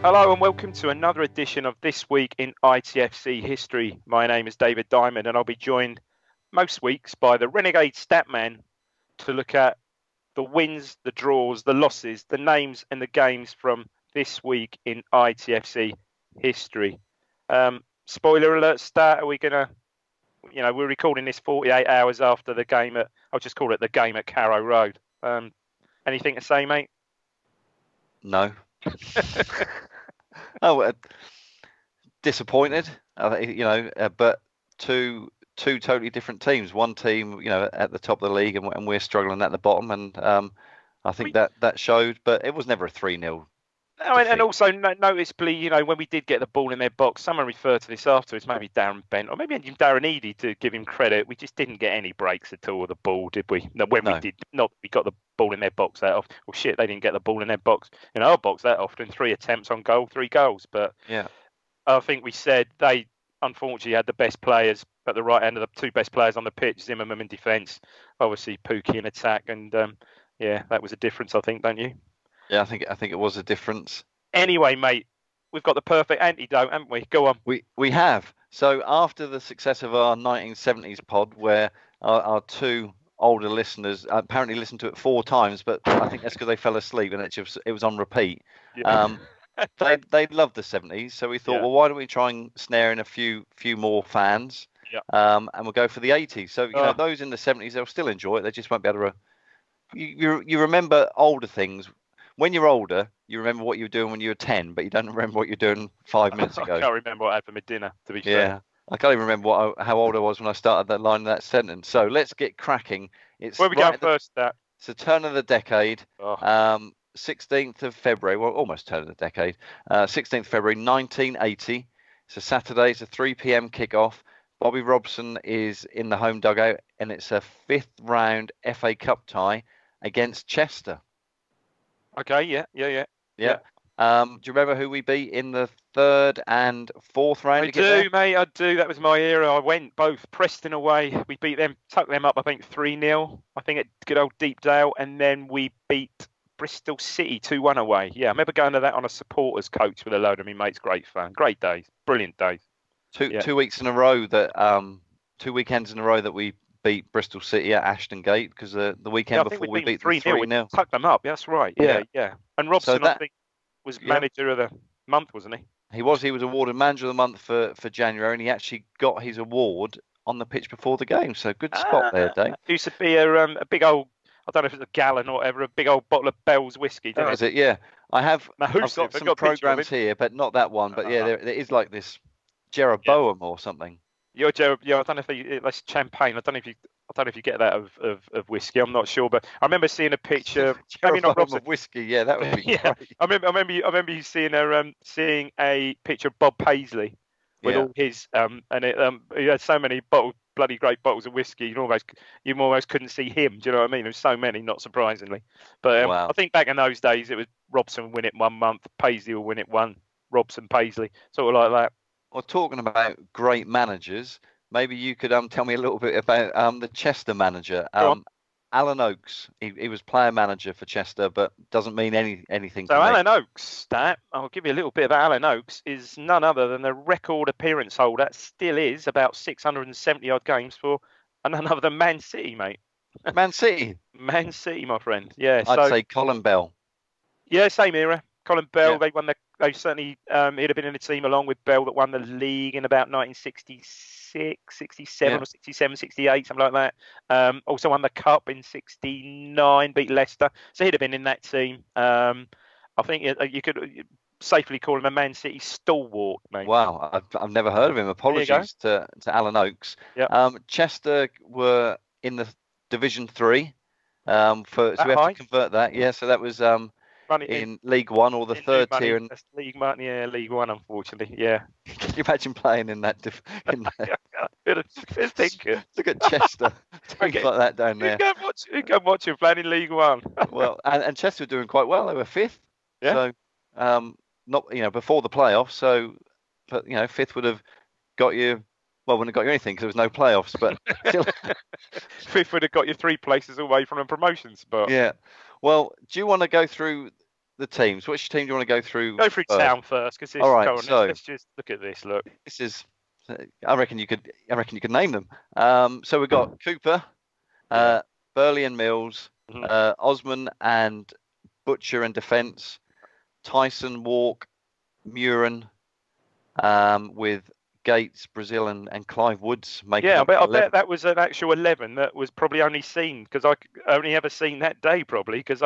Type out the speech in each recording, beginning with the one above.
Hello and welcome to another edition of This Week in ITFC History. My name is David Diamond and I'll be joined most weeks by the Renegade Statman to look at the wins, the draws, the losses, the names and the games from this week in ITFC History. Spoiler alert, Stat, are we going to, we're recording this 48 hours after the game I'll just call it the game at Carrow Road. Anything to say, mate? No. Disappointed, but two totally different teams. One team, at the top of the league, and we're struggling at the bottom. And I think that showed. But it was never a 3-0. No, and also noticeably, when we did get the ball in their box, someone referred to this afterwards, maybe Darren Bent or maybe even Darren Eady, to give him credit. We just didn't get any breaks at all with the ball, did we? No, we did not. We got the ball in their box that often. Well, shit, they didn't get the ball in their box in our box that often. 3 attempts on goal, 3 goals. But yeah, I think we said they unfortunately had the best players at the right end of the 2 best players on the pitch. Zimmerman in defence, obviously Pookie in attack, and that was a difference, I think, don't you? Yeah, I think it was a difference. Anyway, mate, we've got the perfect antidote, haven't we? Go on. We have. So after the success of our 1970s pod, where our 2 older listeners apparently listened to it 4 times, but I think that's because they fell asleep and it was on repeat. Yeah. They loved the 70s, so we thought, well, why don't we try and snare in a few more fans? Yeah. And we'll go for the 80s. So those in the 70s, they'll still enjoy it. They just won't be able to. You remember older things. When you're older, you remember what you were doing when you were 10, but you don't remember what you're doing 5 minutes ago. I can't remember what I had for my dinner, to be fair. Yeah, I can't even remember how old I was when I started that line of that sentence. So let's get cracking. Where we go first, That? It's the turn of the decade, 16th of February, well, almost turn of the decade, 16th February 1980. It's a Saturday, it's a 3 p.m. kickoff. Bobby Robson is in the home dugout, and it's a 5th round FA Cup tie against Chester. Okay, yeah. Do you remember who we beat in the 3rd and 4th round? I do, mate. I do. That was my era. I went both Preston away. We beat them, tucked them up, I think 3-0. I think at good old Deepdale, and then we beat Bristol City 2-1 away. Yeah, I remember going to that on a supporters coach with a load of my mates. Great fun. Great days. Brilliant days. 2 weeks in a row that 2 weekends in a row that we beat Bristol City at Ashton Gate, because the weekend before we beat them 3-0. Tucked them up. That's right. Yeah. And Robson, I think, was manager of the month, wasn't he? He was awarded manager of the month for January, and he actually got his award on the pitch before the game. So good spot there, Dave. Used to be a big old, I don't know if it's a gallon or whatever, a big old bottle of Bell's whiskey. That was it, yeah. I've got some programs here, but not that one. But there is like this Jeroboam or something. I don't know if that's champagne. I don't know if you get that of whiskey. I'm not sure, but I remember seeing a picture. Maybe not of whiskey. Yeah, that would be great. I remember you seeing a picture of Bob Paisley with all his he had so many bloody great bottles of whiskey. You almost couldn't see him. Do you know what I mean? There was so many, not surprisingly. But wow. I think back in those days, it was Robson would win it 1 month, Paisley will win it 1. Robson, Paisley, sort of like that. Well, talking about great managers, maybe you could tell me a little bit about the Chester manager, Alan Oakes. He was player manager for Chester, but doesn't mean anything. So Alan Oakes, I'll give you a little bit about Alan Oakes, is none other than the record appearance holder. Still is about 670 odd games for none other than Man City, mate. Man City, Man City, my friend. Yeah, I'd say Colin Bell. Yeah, same era. Colin Bell, they won they certainly, he'd have been in the team along with Bell that won the league in about 1966, 67 or 67, 68, something like that. Also won the cup in 69, beat Leicester. So he'd have been in that team. I think you could safely call him a Man City stalwart, mate. Wow, I've never heard of him. Apologies to Alan Oakes. Yep. Chester were in the Division 3. So we have to convert that. Yeah, so that was in League One or the third tier. And League One, unfortunately. Yeah. Can you imagine playing in that? Look at Chester, things like that down there. You go watch him playing in League One. Well, and Chester were doing quite well. They were 5th. Yeah. So, not before the playoffs. So, but 5th would have got you. Well, wouldn't have got you anything because there was no playoffs, but still. 5th would have got you 3 places away from a promotion spot. Yeah. Well, do you want to go through the teams. Which team do you want to go through? Go through first? Town first, because All right, go on, so let's just look at this. Look, this is. I reckon you could name them. So we've got Cooper, Burley and Mills, Osman and Butcher and Defence, Tyson, Walk, Muren, with Gates, Brazil, and Clive Woods making up. I bet that was an actual 11 that was probably only seen because I only ever seen that day probably because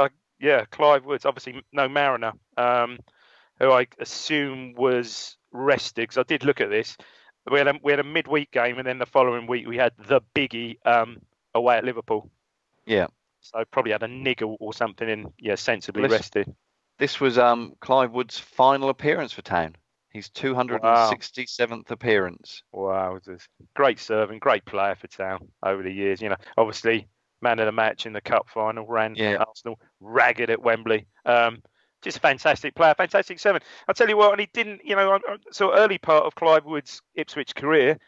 Clive Woods, obviously no Mariner, who I assume was rested because I did look at this. We had a midweek game and then the following week we had the biggie away at Liverpool. Yeah. So probably had a niggle or something and sensibly rested. This was Clive Woods' final appearance for Town. His 267th appearance. Wow, great serving, great player for Town over the years. Obviously man of the match in the cup final, ran Arsenal ragged at Wembley. Just a fantastic player, fantastic servant. I'll tell you what, and he didn't, so early part of Clive Woods' Ipswich career,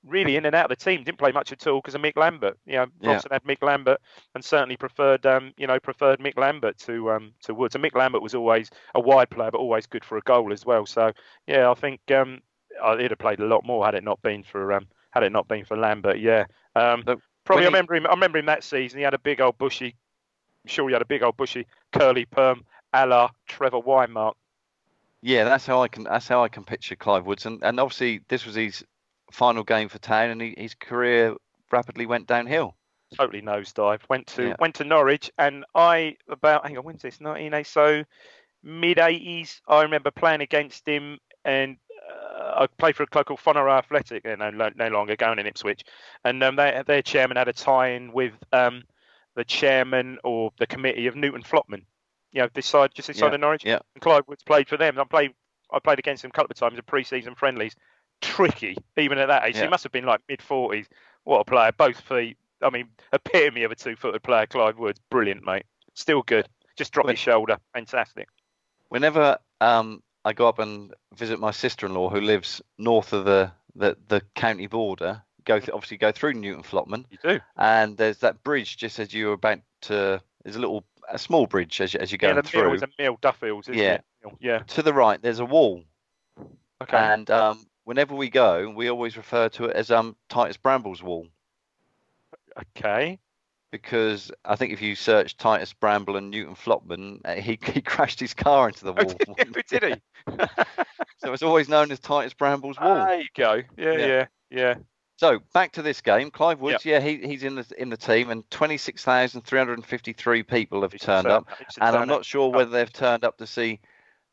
really in and out of the team, didn't play much at all because of Mick Lambert. Robson had Mick Lambert and certainly preferred Mick Lambert to Woods. And Mick Lambert was always a wide player, but always good for a goal as well. So I think he'd have played a lot more had it not been for Lambert. Probably I remember him that season. He had a big old bushy. I'm sure he had a big old bushy curly perm, a la Trevor Weinmark. Yeah, that's how I can picture Clive Woods, and obviously this was his final game for Town, and his career rapidly went downhill. Totally nosedive. Went to Norwich, and when's this? 1980, so mid 80s. I remember playing against him, and I played for a club called Fonera Athletic, no longer going in Ipswich, and their chairman had a tie-in with the chairman or the committee of Newton Flopman. This side of Norwich. Yeah. And Clive Woods played for them. I played against him a couple of times in pre-season friendlies. Tricky, even at that age. He must have been like mid-40s. What a player. Both feet. I mean, epitome of a two-footed player, Clive Woods. Brilliant, mate. Still good. Just drop his shoulder. Fantastic. Whenever I go up and visit my sister-in-law who lives north of the county border, obviously go through Newton Flopman. You do. And there's that bridge just as you're about to. There's a small bridge as you're going through. Yeah, the mill, Duffields, isn't it? Yeah. To the right, there's a wall. Okay. And whenever we go, we always refer to it as Titus Bramble's wall. Okay. Because I think if you search Titus Bramble and Newton Flopman, he crashed his car into the wall. Did he? So it's always known as Titus Bramble's wall. There you go. Yeah. So back to this game, Clive Woods. Yeah, he's in the team, and 26,353 people have turned up, and I'm not sure whether they've turned up to see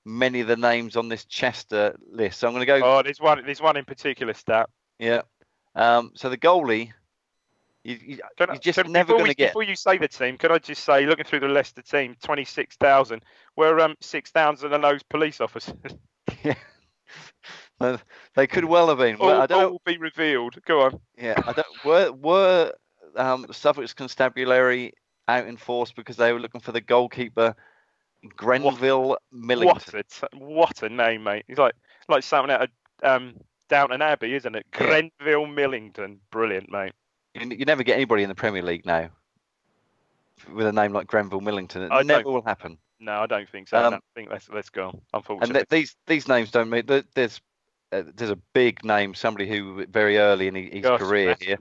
many of the names on this Chester list. So I'm going to go. Oh, there's one in particular stat. Yeah. So the goalie, you're just never going to get. Before you say the team, can I just say, looking through the Leicester team, 26,000, where 6,000 of those police officers. Yeah. They could well have been. All will be revealed. Go on. Yeah, I don't. Were Suffolk's constabulary out in force because they were looking for the goalkeeper, Grenville Millington? What a name, mate! He's like something out of Downton Abbey, isn't it? Grenville Millington, brilliant, mate. You never get anybody in the Premier League now with a name like Grenville Millington. It never will happen. No, I don't think so. I think let's go. Unfortunately, and these names don't mean there's a big name, somebody who very early in his career here.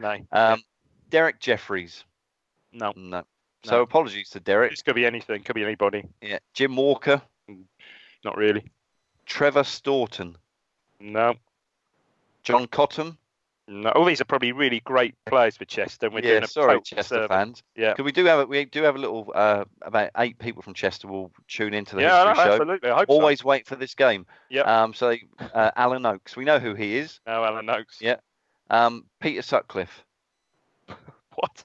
Derek Jeffries. No. So apologies to Derek. This could be anything. Could be anybody. Yeah. Jim Walker. Not really. Trevor Staunton. No. John Cottam. No. All these are probably really great players for Chester. We're doing a Chester fans. Yeah. Because we do have a little about 8 people from Chester will tune into the history show. Absolutely. I hope Always wait for this game. Yeah. So Alan Oakes, we know who he is. No, Alan Oakes. Yeah. Peter Sutcliffe. What?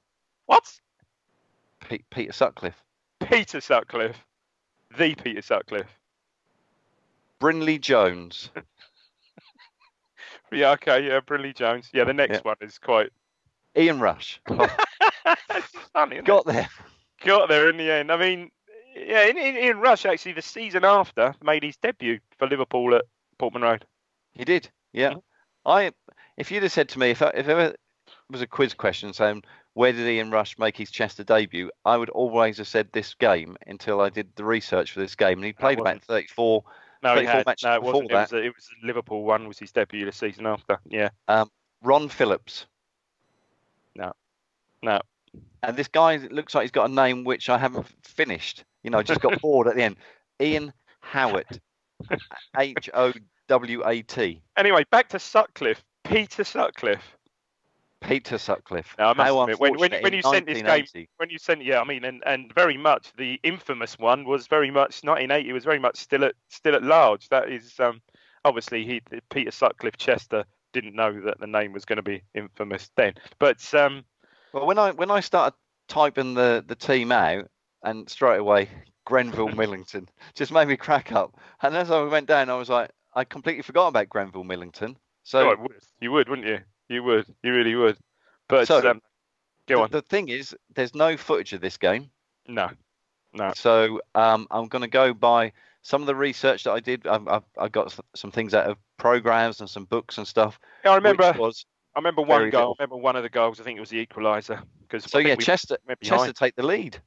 Peter Sutcliffe. Peter Sutcliffe. The Peter Sutcliffe. Brinley Jones. Yeah, okay, yeah, Brinley Jones. Yeah, the next one is quite... Ian Rush. Oh. Funny, Got there in the end. I mean, yeah, Ian Rush actually the season after made his debut for Liverpool at Portman Road. He did, yeah. If you'd have said to me, if ever was a quiz question saying where did Ian Rush make his Chester debut? I would always have said this game until I did the research for this game, and he played about 34. No, he had. matches No, it before wasn't. that. It was the Liverpool one. Was his debut the season after? Yeah. Ron Phillips. No. And this guy looks like he's got a name which I haven't finished. You know, I just got bored at the end. Ian Howat. Howat. Anyway, back to Sutcliffe. Peter Sutcliffe. Peter Sutcliffe. Now, I must admit, when you sent this game, and very much the infamous one was very much 1980 was very much still at large. That is obviously Peter Sutcliffe Chester didn't know that the name was going to be infamous then. But well, when I started typing the team out, and straight away Grenville Millington just made me crack up. And as I went down, I was like, I completely forgot about Grenville Millington. So you would, wouldn't you? You would. You really would. But so, go on. The thing is, there's no footage of this game. No. So I'm going to go by some of the research that I did. I got some things out of programs and some books and stuff. Yeah, I remember one goal. Little. I remember one of the goals. I think it was the equaliser. Chester take the lead.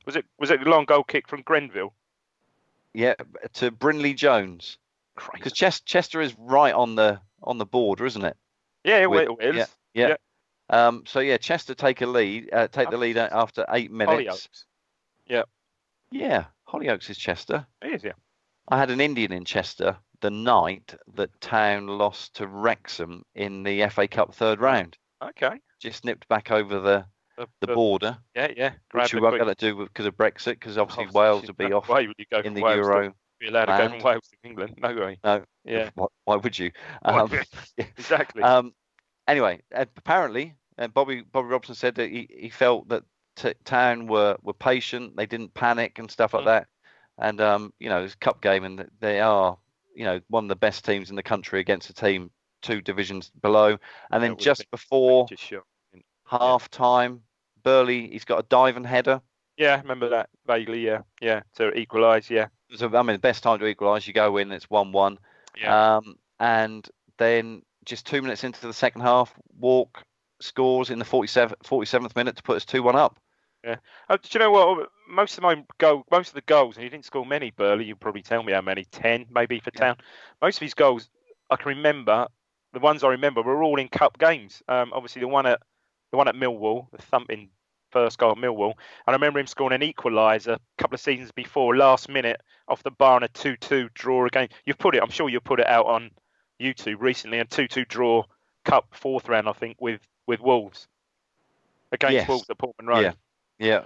Was it the long goal kick from Grenville? Yeah, to Brinley Jones. Because Chester is right on the border, isn't it? Yeah, it is. Yeah. Chester take the lead after 8 minutes. Hollyoaks. Yeah. Yeah, Hollyoaks is Chester. It is, yeah. I had an Indian in Chester the night that Town lost to Wrexham in the FA Cup third round. Okay. Just nipped back over the border. Yeah. Which we won't be able to do because of Brexit, because obviously Wales would be off in the Euro. Be allowed to go from Wales to England? No way. No. Yeah. Why would you? Exactly. Anyway, apparently, Bobby Robson said that he felt that Town were patient. They didn't panic and stuff like that. And it's a cup game, and they are one of the best teams in the country against a team 2 divisions below. And then just before half time, Burley, he's got a diving header. Yeah, I remember that vaguely. Yeah, to equalise. Yeah. So the best time to equalise, you go in, it's 1-1. Yeah. And then just 2 minutes into the second half, Walk scores in the 47th minute to put us 2-1 up. Yeah. Do you know what? Most of the goals, and he didn't score many. Burley, you probably tell me how many, 10 maybe for Town. Most of his goals, I can remember. The ones I remember were all in cup games. Obviously the one at Millwall, the thumping first goal at Millwall, and I remember him scoring an equaliser a couple of seasons before, last minute off the bar, on a 2-2 draw again. I'm sure you've put it out on YouTube recently, a 2-2 draw cup 4th round, I think, with Wolves against Wolves at Portman Road. Yeah.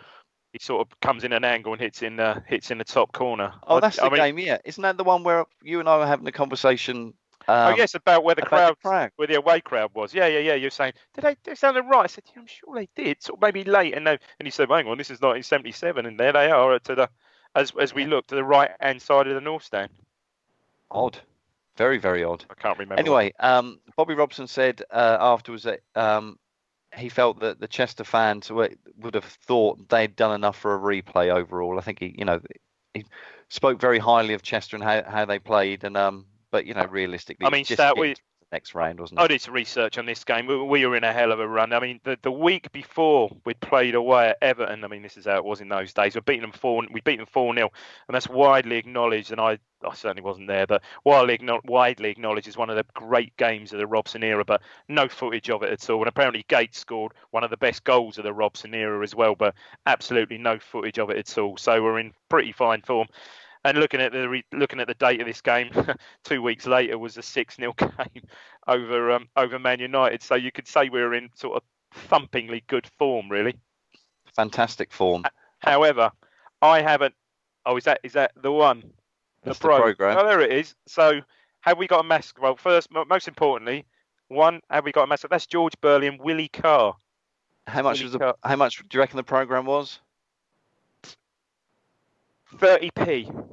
He sort of comes in an angle and hits in the top corner. Oh, that's the game, yeah. Isn't that the one where you and I were having a conversation? Yes, about where where the away crowd was. Yeah. You're saying, did they sounded right? I said, yeah, I'm sure they did. Sort of maybe late, and he said, hang on, this is 1977, and there they are as we look to the right hand side of the North Stand. Odd, very, very odd. I can't remember. Anyway, Bobby Robson said afterwards that he felt that the Chester fans would have thought they'd done enough for a replay overall. I think he spoke very highly of Chester and how they played, and but realistically, next round, wasn't it? I did some research on this game. We were in a hell of a run. I mean, the week before we played away at Everton. I mean, this is how it was in those days. We beat them 4-0, and that's widely acknowledged. And I certainly wasn't there, but widely acknowledged as one of the great games of the Robson era. But no footage of it at all. And apparently, Gates scored one of the best goals of the Robson era as well, but absolutely no footage of it at all. So we're in pretty fine form. And looking at the date of this game, 2 weeks later was a 6-0 game over Man United. So you could say we were in sort of thumpingly good form, really. Fantastic form. However, I haven't. Oh, is that the one? That's the program. Oh, there it is. So have we got a mascot? Well, first, most importantly, have we got a mascot? That's George Burley and Willie Carr. How much do you reckon the program was? 30p.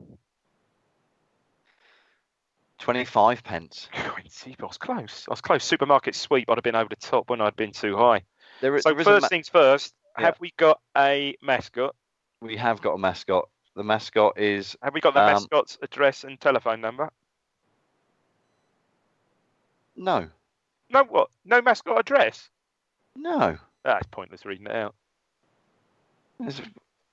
25 pence. I was close. Supermarket sweep, I'd have been over the top when I'd been too high. First things first, have we got a mascot? We have got a mascot. The mascot is... Have we got the mascot's address and telephone number? No. No what? No mascot address? No. That's pointless reading it out.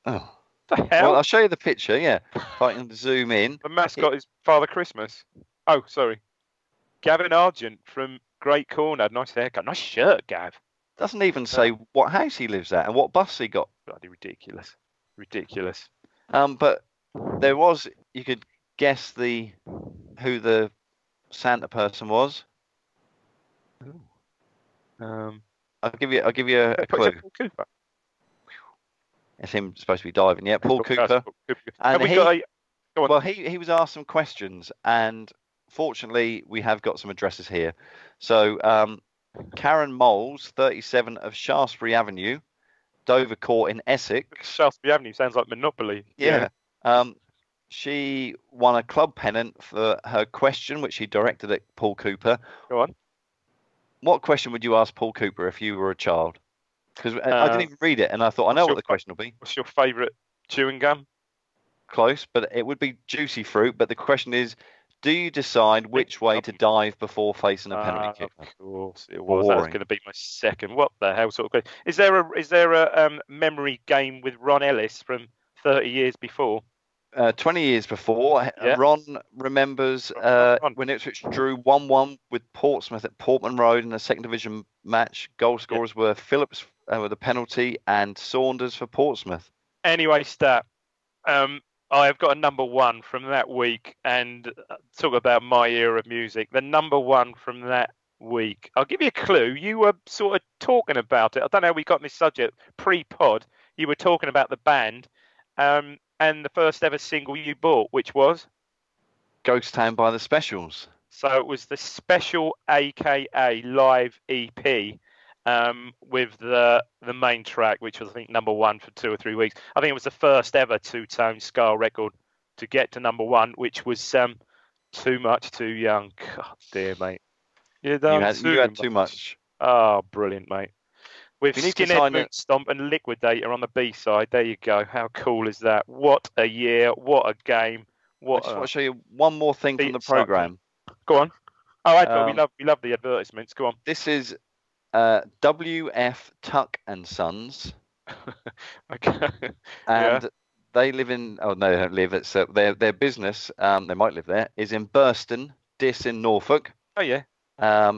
Oh. The hell? Well, I'll show you the picture, yeah. If I can zoom in. The mascot is Father Christmas. Oh, sorry. Gavin Argent from Great Corner. Nice haircut. Nice shirt, Gav. Doesn't even say what house he lives at and what bus he got. Bloody ridiculous. Ridiculous. But there was, you could guess who the Santa person was. I'll give you a clue. Paul Cooper. It's him supposed to be diving. Yeah, Paul Cooper. And go on. Well, he was asked some questions, and fortunately, we have got some addresses here. So, Karen Moles, 37 of Shaftesbury Avenue, Dover Court in Essex. Shaftesbury Avenue sounds like Monopoly. Yeah. She won a club pennant for her question, which she directed at Paul Cooper. Go on. What question would you ask Paul Cooper if you were a child? Because I didn't even read it, and I thought, I know what the question will be. What's your favourite chewing gum? Close, but it would be juicy fruit. But the question is, do you decide which way to dive before facing a penalty kick? Of course it was. That was going to be my second. What the hell sort of question? Is there a memory game with Ron Ellis from 30 years before? 20 years before, Yeah. Ron remembers when Ipswich drew 1-1 with Portsmouth at Portman Road in a second division match. Goal scorers were Phillips with a penalty and Saunders for Portsmouth. Anyway, Stat, I have got a number one from that week, and talk about my era of music. The number one from that week. I'll give you a clue. You were sort of talking about it. I don't know how we got on this subject pre-pod. You were talking about the band. And the first ever single you bought, which was? Ghost Town by the Specials. So it was the Special AKA live EP with the main track, which was, I think, number one for 2 or 3 weeks. I think it was the first ever two-tone ska record to get to number one, which was Too Much Too Young. God dear, mate. You had too much. Oh, brilliant, mate. With Skinhead Moon Stomp and Liquidator on the B-side. There you go. How cool is that? What a year. What a game. I just want to show you one more thing from the programme. Go on. Oh, advert. We love the advertisements. Go on. This is WF Tuck and Sons. Okay. And they live in... Oh, no, they don't live. It's their business, they might live there, is in Burston, Diss in Norfolk. Oh, yeah.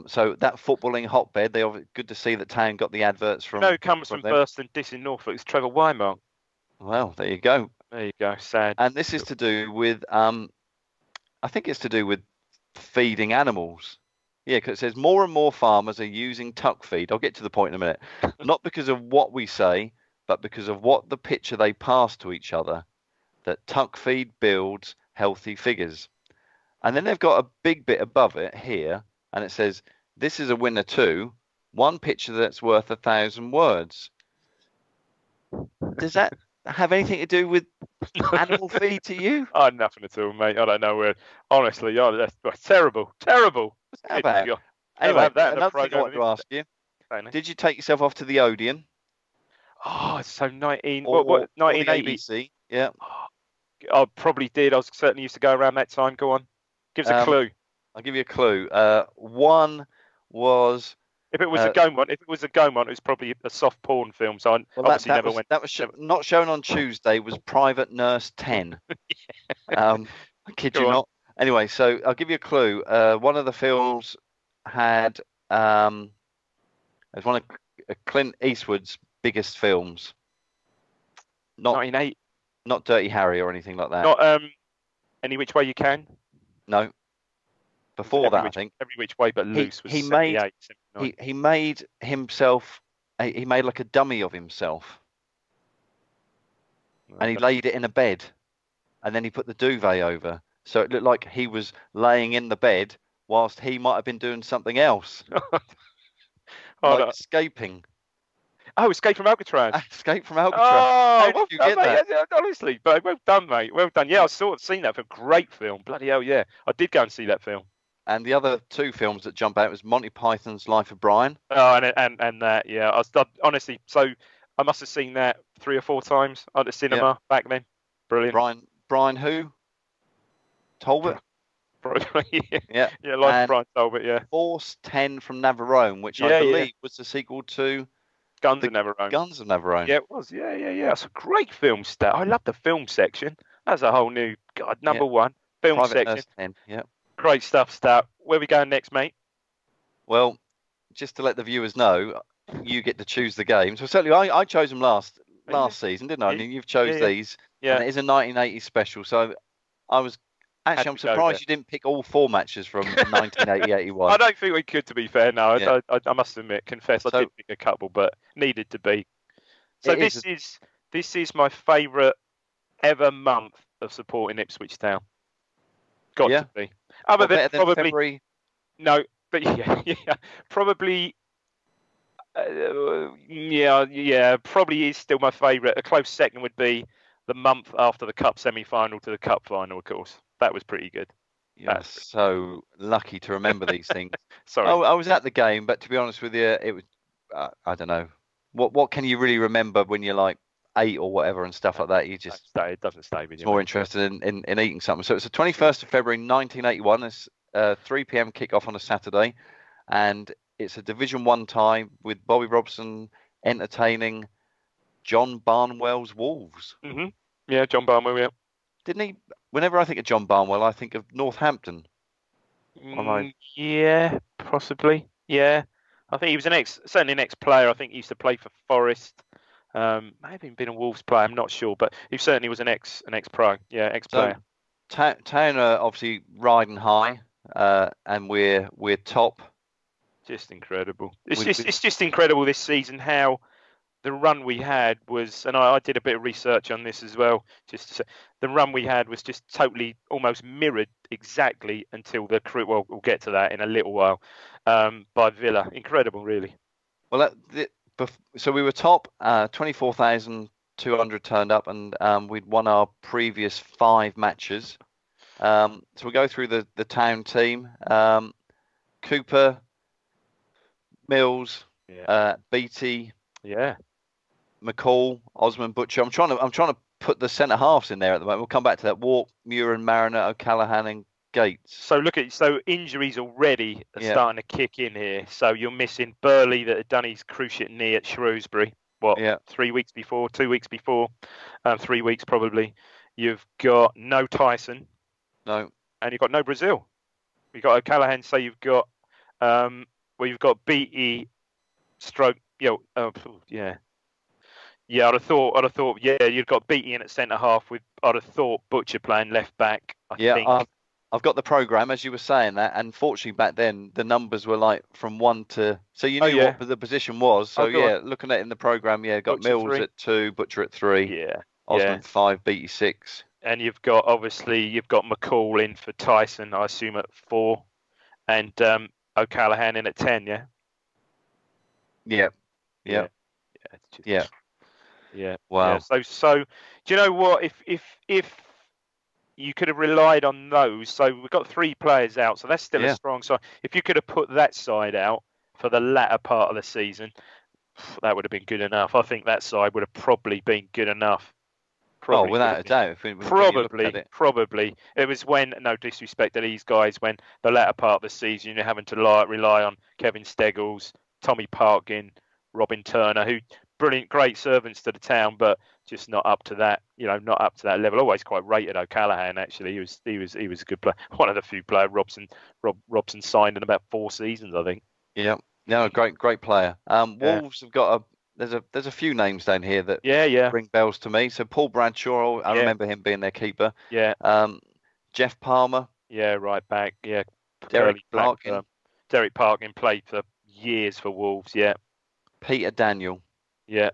So that footballing hotbed, good to see that Town got the adverts from. No, comes from Burston, Diss in Norfolk. It's Trevor Wymark. Well, there you go. There you go. Sad. And this is to do with, I think it's to do with feeding animals. Yeah, because it says more and more farmers are using tuck feed. I'll get to the point in a minute. Not because of what we say, but because of what the picture they pass to each other. That tuck feed builds healthy figures. And then they've got a big bit above it here. And it says, this is a winner too. One picture that's worth 1,000 words. Does that have anything to do with animal feed to you? Oh, nothing at all, mate. I don't know where. Honestly, that's terrible. Terrible. How about? Anyway, another thing I wanted to ask you. Did you take yourself off to the Odeon? Oh, so 1980? 1980? Yeah. I probably did. I certainly used to go around that time. Go on. Give us a clue. I'll give you a clue. One was... If it was a Gaumont, it was probably a soft porn film. So I obviously never went. That was not shown on Tuesday. Was Private Nurse 10. I kid you not. Anyway, so I'll give you a clue. One of the films had... it was one of Clint Eastwood's biggest films. 1980. Not Dirty Harry or anything like that. Not Any Which Way You Can. No. Before that, I think. Every Which Way But Loose was he 78, made he made himself. He made like a dummy of himself, and he laid it in a bed, and then he put the duvet over, so it looked like he was laying in the bed whilst he might have been doing something else, escaping. Oh, Escape from Alcatraz. Escape from Alcatraz. Oh, how did you get that? Yeah, honestly, but well done, mate. Well done. Yeah, I've sort of seen that film. Great film. Bloody hell, yeah. I did go and see that film. And the other two films that jump out was Monty Python's Life of Brian. Oh, and that, yeah. Honestly, so I must have seen that 3 or 4 times at the cinema back then. Brilliant. Brian who? Talbot? Yeah, Life of Brian Talbot, yeah. Force 10 from Navarone, which I believe was the sequel to Guns Have Never Owned. Guns Have Never Owned. Yeah, it was. Yeah. It's a great film stat. I love the film section. That's a whole new number one film Private section. Nurse 10. Yeah. Great stuff, Stat. Where we going next, mate? Well, just to let the viewers know, you get to choose the games. Well, certainly I chose them last season, didn't I? Yeah. And you've chose these. Yeah. And it is a 1980 special. So I'm surprised you didn't pick all 4 matches from 1980-81. I don't think we could, to be fair. No, yeah. I must admit, I did pick a couple, but needed to be. So this is my favourite ever month of supporting Ipswich Town. Got to be. Other than probably February. No, but probably. Probably is still my favourite. A close second would be the month after the cup semi-final to the cup final, of course. That was pretty good. You're so lucky to remember these things. Sorry. I was at the game, but to be honest with you, it was I don't know. What can you really remember when you're like 8 or whatever and stuff like that? You just it doesn't stay with you. More interested in eating something. So it's the 21st of February 1981. It's 3 p.m. kickoff on a Saturday, and it's a Division 1 tie with Bobby Robson entertaining John Barnwell's Wolves. Mm-hmm. Yeah, John Barnwell. Yeah. Didn't he? Whenever I think of John Barnwell, I think of Northampton. Yeah, possibly. Yeah, I think he was certainly an ex-player. I think he used to play for Forest. May have even been a Wolves player. I'm not sure, but he certainly was an ex-pro. Yeah, ex-player. So, Town are obviously riding high, and we're top. Just incredible. It's just incredible this season how the run we had was, and I did a bit of research on this as well. Just to say, the run we had was just totally, almost mirrored exactly until the crew. Well, we'll get to that in a little while. By Villa, incredible, really. Well, so we were top. 24,200 turned up, and we'd won our previous 5 matches. So we'll go through the Town team. Cooper, Mills, Beattie. Yeah. McCall, Osmond, Butcher. I'm trying to put the centre halves in there at the moment. We'll come back to that. Walk, Muir and Mariner, O'Callaghan and Gates. So injuries already are starting to kick in here. So you're missing Burley that had done his cruciate knee at Shrewsbury. 3 weeks before, 2 weeks before, 3 weeks probably. You've got no Tyson. No. And you've got no Brazil. You've got O'Callaghan. So you've got you've got Beattie, stroke. Yeah, I'd have thought. Yeah, you've got Beattie in at centre half with. I'd have thought Butcher playing left back. I think. I've got the programme as you were saying that, and fortunately back then the numbers were like from 1 to. So you knew what the position was. So looking at it in the programme, got Butcher Mills 3. At 2, Butcher at 3. Yeah. Osmond 5, Beattie 6. And you've got McCall in for Tyson, I assume at 4, and O'Callaghan in at 10. Yeah. Yeah. Wow. Yeah. So do you know what? If you could have relied on those, so we've got 3 players out, so that's still a strong side. If you could have put that side out for the latter part of the season, that would have been good enough. I think that side would have probably been good enough. Probably without a doubt. Probably. It was when, no disrespect to these guys, when the latter part of the season you're having to rely on Kevin Steggles, Tommy Parkin, Robin Turner, who brilliant, great servants to the Town, but just not up to that. Not up to that level. Always quite rated O'Callaghan. Actually, he was a good player. One of the few players Robson signed in about 4 seasons, I think. Yeah, no, great player. Wolves have got there's a few names down here that ring bells to me. So Paul Bradshaw, I remember him being their keeper. Yeah. Jeff Palmer. Yeah, right back. Yeah. Derek Parkin. Derek Parkin played for years for Wolves. Yeah. Peter Daniel. Yeah.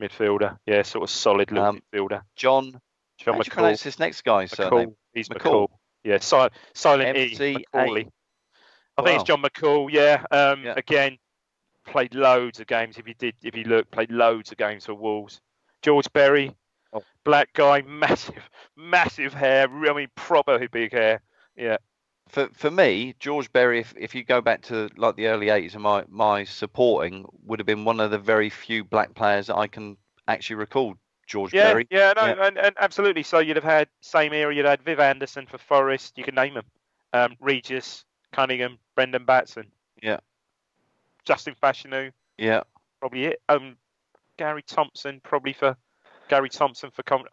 Midfielder. Yeah, sort of solid little midfielder. John McCall. How do you pronounce this next guy's surname? He's McCall. Yeah, silent E. McCauley. I think it's John McCall. Yeah. Again, played loads of games. If you look, played loads of games for Wolves. George Berry, black guy, massive hair. I mean, proper big hair. Yeah. For me, George Berry, if you go back to like the early 80s, and my supporting would have been one of the very few black players that I can actually recall. George Berry. And absolutely. So you'd have had same era. You'd had Viv Anderson for Forest. You can name them. Regis, Cunningham, Brendan Batson. Yeah. Justin Fashanu. Yeah. Probably it. Gary Thompson for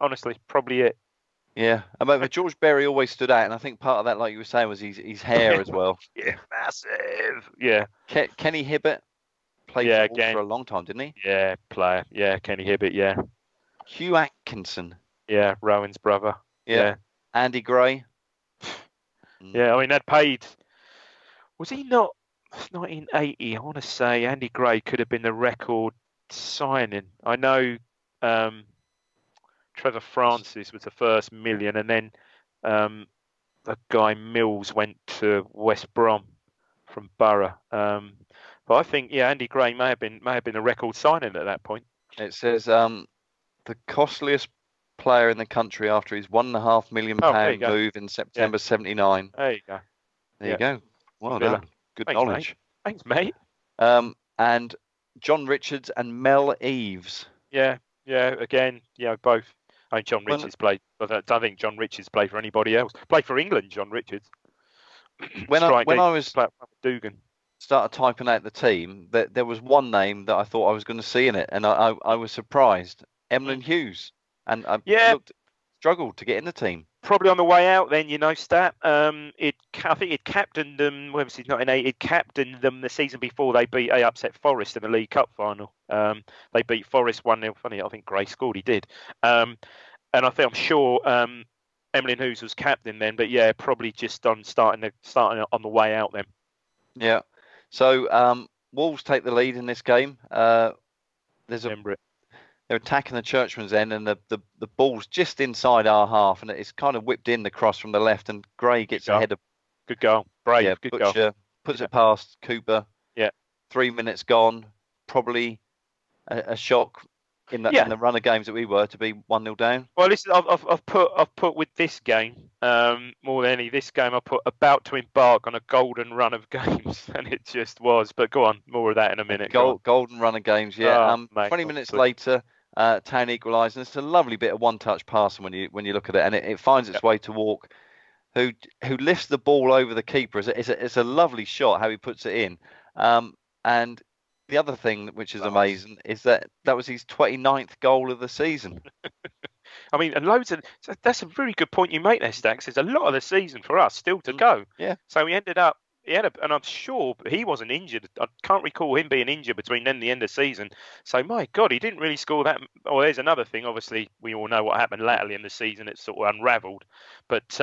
honestly, probably it. Yeah, but George Berry always stood out, and I think part of that, like you were saying, was his hair as well. Yeah, massive. Yeah. Kenny Hibbert played for Wolves for a long time, didn't he? Yeah, player. Yeah, Kenny Hibbert. Yeah. Hugh Atkinson. Yeah, Rowan's brother. Yeah. Andy Gray. Yeah, I mean, that paid. Was he not? 1980. I want to say Andy Gray could have been the record signing. I know Trevor Francis was the first million, and then the guy Mills went to West Brom from Borough. But I think Andy Gray may have been a record signing at that point. It says the costliest player in the country after his £1.5 million move in September '79. There you go. There you go. Well done. Good knowledge. Thanks, mate. And John Richards and Mel Eves. Yeah. Again, both. I mean, John Richards played. I don't think John Richards played for anybody else. Played for England, John Richards. When I was Dugan. started typing out the team, there was one name that I thought I was going to see in it, and I was surprised. Emlyn Hughes, and I struggled to get in the team. Probably on the way out then, Stat. I think it captained them, when was it, 1980? It captained them the season before they upset Forest in the League Cup final. They beat Forest 1-0. Funny, I think Gray scored, he did. And I'm sure Emlyn Hughes was captain then, but probably just starting on the way out then. Yeah. So Wolves take the lead in this game. They're attacking the Churchman's end, and the ball's just inside our half, and it's kind of whipped in the cross from the left, and Gray gets ahead of. Good goal. Brave. Good Butcher goal. Puts it past Cooper. Yeah. 3 minutes gone. Probably a shock in the run of games that we were to be 1-0 down. Well, listen, I've put with this game more than any. This game I put about to embark on a golden run of games, and it just was. But go on, more of that in a minute. Golden run of games. Yeah. 20 minutes later. Town equalised, and it's a lovely bit of one-touch passing when you look at it, and it finds its way to Walk, who lifts the ball over the keeper. It's a lovely shot how he puts it in, and the other thing which is amazing is that was his 29th goal of the season. I mean, and that's a really good point you make there, Stacks. There's a lot of the season for us still to go. Yeah. So we ended up. And I'm sure he wasn't injured. I can't recall him being injured between then and the end of the season. So, my God, he didn't really score that. Oh, there's another thing. Obviously, we all know what happened latterly in the season. It's sort of unravelled. But,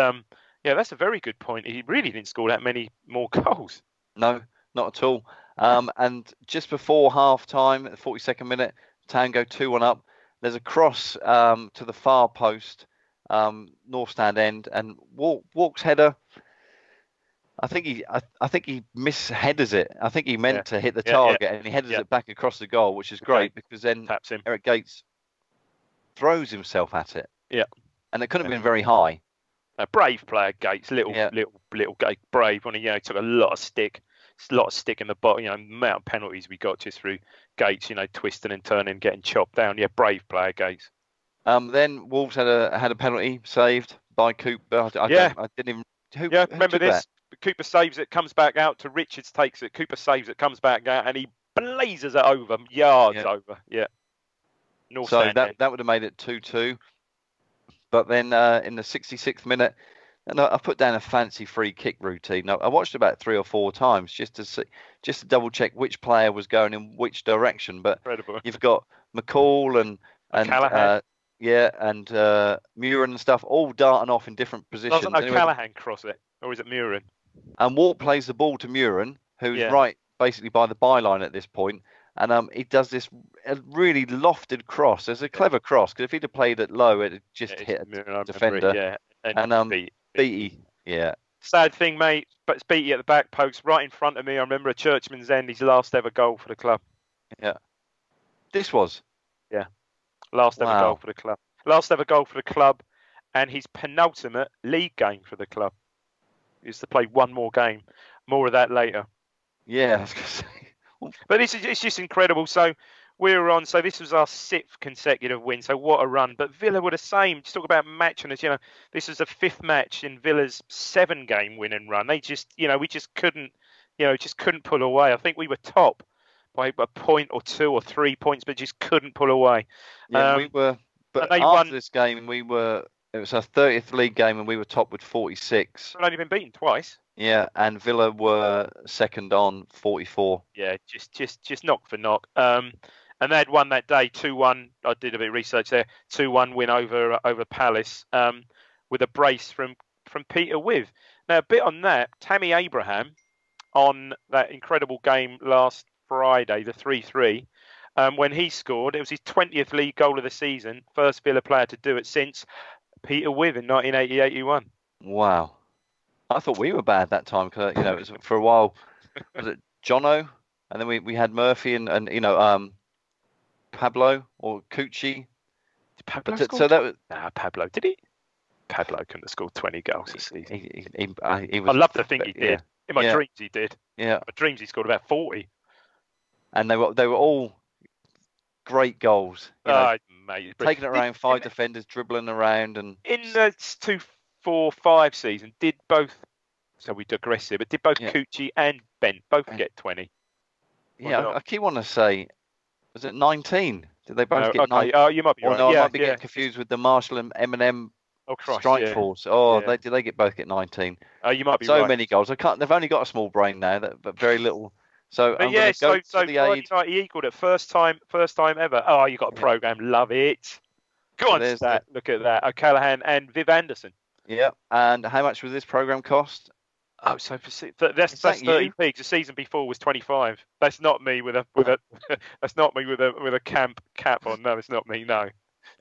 that's a very good point. He really didn't score that many more goals. No, not at all. And just before half-time, the 42nd minute, Town go 2-1 up. There's a cross to the far post, north stand end, and Walk's header... I think he misheaders it. I think he meant to hit the target, and he headers it back across the goal, which is great because then Eric Gates throws himself at it. Yeah, and it couldn't have been very high. A brave player, Gates, little brave. When he took a lot of stick in the bottom. Amount of penalties we got just through Gates. Twisting and turning, getting chopped down. Yeah, brave player, Gates. Then Wolves had a penalty saved by Cooper. I didn't even. Who remember this? That? Cooper saves it, comes back out to Richards, takes it. Cooper saves it, comes back out, and he blazes it over, yards over. Yeah. So that would have made it 2-2. But then in the 66th minute, and I put down a fancy free kick routine. Now, I watched about 3 or 4 times just to double check which player was going in which direction. But incredible. You've got McCall and Callahan. and Muren and stuff all darting off in different positions. Doesn't Callahan cross it, or is it Muren? And Walk plays the ball to Muren, who's right basically by the byline at this point, and he does this really lofted cross. It's a clever cross because if he'd have played it low, it'd just hit a defender. And Beattie, Sad thing, mate, but it's Beattie at the back post, right in front of me. I remember at Churchman's End, his last ever goal for the club. Yeah, this was. Yeah, last ever goal for the club. Last ever goal for the club, and his penultimate league game for the club. He used to play one more game. More of that later. Yeah, I was going to say. But it's just incredible. So so this was our 6th consecutive win. So what a run. But Villa were the same. Just talk about matching us. This was the 5th match in Villa's 7-game winning run. They just, we just couldn't pull away. I think we were top by a point or 2 or 3 points, but just couldn't pull away. Yeah, we were. But they after won. this game, it was our 30th league game, and we were top with 46. We've only been beaten twice. Yeah, and Villa were second on 44. Yeah, just knock for knock. And they had won that day 2-1. I did a bit of research there. 2-1 win over Palace with a brace from Peter With. Now, a bit on that, Tammy Abraham on that incredible game last Friday, the 3-3, when he scored, it was his 20th league goal of the season, first Villa player to do it since Peter With in 1980-81. Wow. I thought we were bad that time because, it was for a while, was it Jono? And then we had Murphy and Pablo or Cucci. Did Pablo score? So that was... Nah, Pablo. Did he? Pablo couldn't have scored 20 goals this season. He was, I'd love to think he did. Yeah. In my dreams, he did. Yeah. In my dreams, he scored about 40. And they were all great goals. Mate. Taking it around 5 defenders, dribbling around. And in the 2-4-5 season, did both, so we digress here, but did both Cucci and Bent both get 20? Yeah, I keep wanting to say, was it 19? Did they both get 19? Oh, you might be right. No, I might be getting confused with the Marshall and Eminem strike force. Oh, did they both get 19? Oh, you might be right. So right. many goals. They've only got a small brain now, but very little. So but I'm going to go to the aid. Night, he equalled it first time ever. Oh, you got a program. Love it. Go on, Stat. Look at that. O'Callaghan and Viv Anderson. Yeah. And how much was this program cost? Oh, so that's 30p. The season before was 25. That's not me with a that's not me with a camp cap on. No, it's not me. No.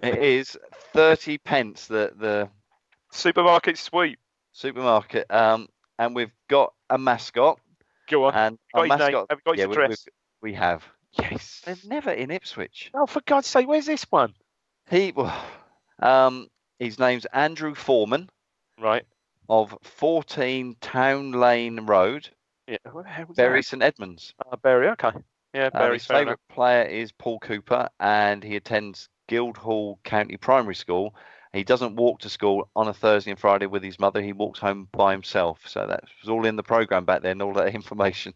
It is 30 pence. The supermarket sweep. Supermarket. And we've got a mascot. Go on. And got his name. Have you got his address? We have. Yes. They're never in Ipswich. Oh, for God's sake, where's this one? His name's Andrew Foreman. Right. Of 14 Town Lane Road. Yeah. Where the hell was Bury that? St Edmunds. Bury. Okay. Yeah. Bury. His favourite player is Paul Cooper, and he attends Guildhall County Primary School. He doesn't walk to school on a Thursday and Friday with his mother. He walks home by himself. So that was all in the programme back then, all that information.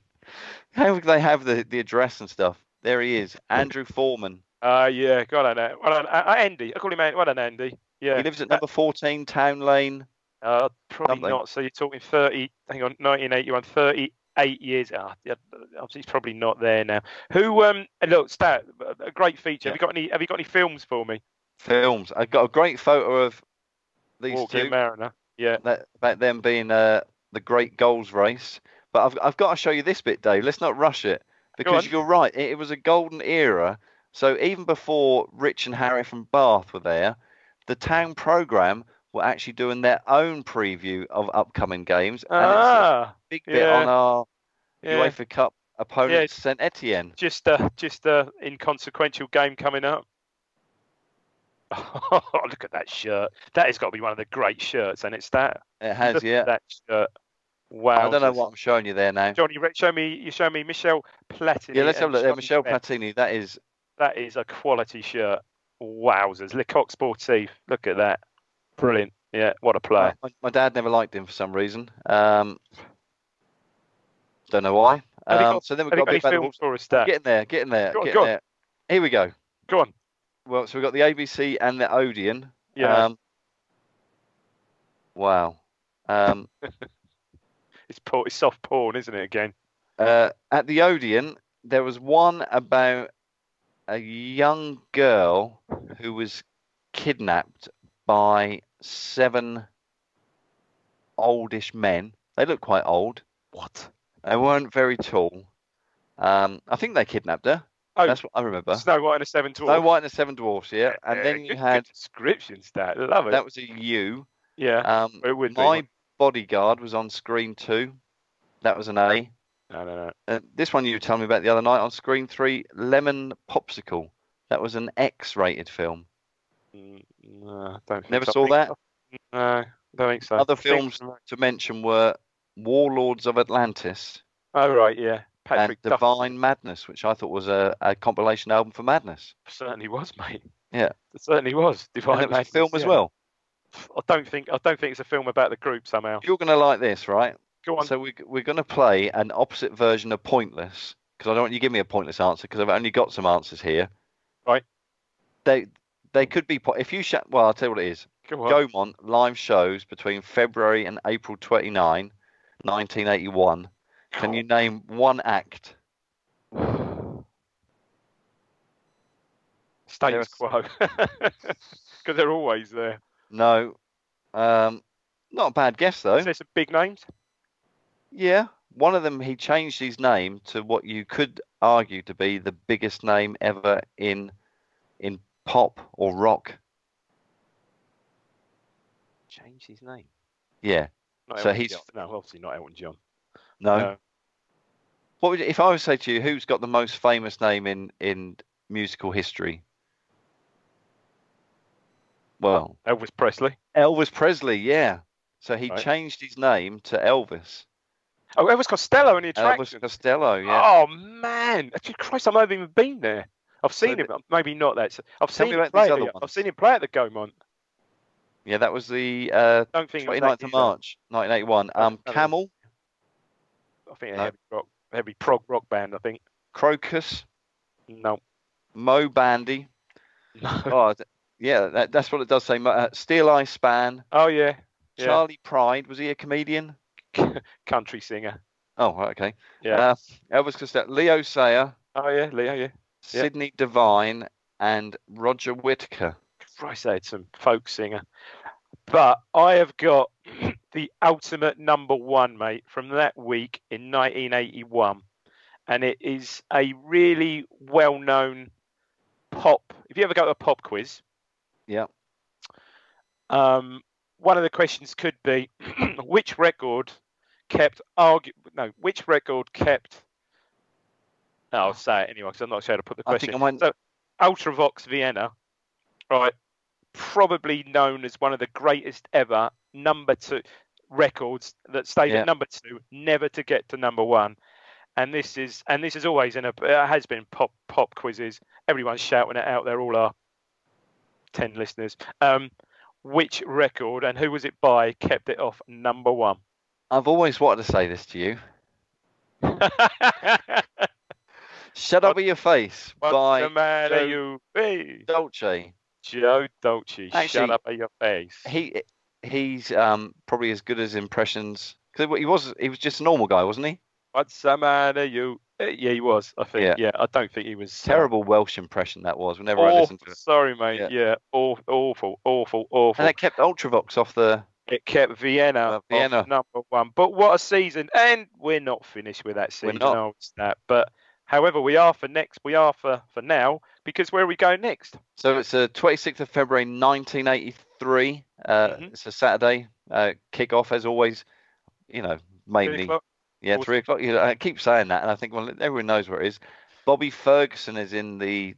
How would they have the address and stuff? There he is, Andrew Foreman. Yeah, got on that. Well, Andy. I call him Andy. Well done, Andy. Yeah. He lives at number 14 Town Lane. Probably not. So you're talking 30. Hang on, 1981, 38 years. Obviously, he's probably not there now. Who? Look, Stat, a great feature. Yeah. Have you got any films for me? Films. I've got a great photo of these Walking two. Mariner. Yeah. About them being the great goals race. But I've got to show you this bit, Dave. Let's not rush it because you're right. It was a golden era. So even before Rich and Harry from Bath were there, the town programme were actually doing their own preview of upcoming games. And it's a big bit on our UEFA Cup opponent, St Etienne. Just a inconsequential game coming up. Oh, look at that shirt. That has got to be one of the great shirts, and it's that. It has, look yeah. At that shirt. Wow. I don't know what I'm showing you there now. Johnny, you show me Michel Platini. Yeah, let's have a look there. Michel Platini, that is a quality shirt. Wowzers. Le Coq Sportif. Look at that. Brilliant. Yeah, what a player. My dad never liked him for some reason. Don't know why. So then we've got a bit about for a stat. Getting there. Go on. Here we go. Go on. Well, so we've got the ABC and the Odeon. Yeah. Wow. It's soft porn, isn't it, again? At the Odeon, there was one about a young girl who was kidnapped by 7 oldish men. They look quite old. What? They weren't very tall. I think they kidnapped her. Oh, that's what I remember. Snow White and the Seven Dwarfs. Snow White and the Seven Dwarfs, yeah. And then you had good description, Stat. Love it. That was a U. Yeah. My Bodyguard was on screen 2. That was an A. No. This one you were telling me about the other night on screen 3, Lemon Popsicle. That was an X-rated film. No, don't think Never so. saw that? No, don't think so. Other films to mention were Warlords of Atlantis. Oh, right, yeah. Patrick and Divine Madness, which I thought was a compilation album for Madness. Certainly was, mate. Yeah. It certainly was. Divine Madness. Madness, A film as well. I don't think it's a film about the group somehow. You're going to like this, right? Go on. So we're going to play an opposite version of Pointless. because I don't want you to give me a pointless answer because I've only got some answers here. Right. They could be if you well, I'll tell you what it is. Go on. Gaumont live shows between February and April 29, 1981. Can you name one act? Status quo. Because they're always there. No. Not a bad guess, though. Is there some big names? Yeah. One of them, he changed his name to what you could argue to be the biggest name ever in pop or rock. Change his name? Yeah. Not so Elton he's John. No, obviously not Elton John. No. What would if I would say to you, who's got the most famous name in musical history? Well, Elvis Presley. Elvis Presley, yeah. So he changed his name to Elvis. Oh, Elvis Costello in the attraction. Elvis Costello, yeah. Oh man, Christ, I might have even been there. I've seen him. Maybe not that. I've seen him play. I've seen him play at the Gaumont. Yeah, that was the 29th of March, 1981. Camel. I think a heavy prog rock band. I think. Crocus. No. Mo Bandy. No. Oh, yeah, that's what it does say. Steel Eye Span. Oh yeah. Charlie Pride. Was he a comedian? Country singer. Oh, okay. Yeah. Elvis Costello. Leo Sayer. Oh yeah, Leo. Yeah. Sidney Devine and Roger Whittaker. Christ, they had some folk singer. But I have got the ultimate number one, mate, from that week in 1981. And it is a really well-known pop. If you ever go to a pop quiz, yeah. One of the questions could be, which record kept? I'll say it anyway because I'm not sure how to put the question. So, Ultravox Vienna, right? Probably known as one of the greatest ever number two records that stayed at number two, never to get to number one. And this is always it has been pop quizzes. Everyone's shouting it out there, all our 10 listeners. Which record and who was it by kept it off number one? I've always wanted to say this to you. Shut Up With Your Face by Joe Dolce. Joe Dolce. Actually, Shut Up With Your Face. He's probably as good as impressions because he was just a normal guy, wasn't he? What's the matter, you? Yeah, he was. I think. Yeah, I don't think he was. Terrible Welsh impression that was. Whenever I listened to it. Sorry, mate. Yeah, awful. And it kept Ultravox off the. It kept Vienna off number one. But what a season! And we're not finished with that season. We're not. But however, we are for next. We are for now because where are we going next? So it's the 26th of February, 1983. It's a Saturday. Kick-off as always. Mainly. Yeah, 3 o'clock. I keep saying that, and I think, well, everyone knows where it is. Bobby Ferguson is in the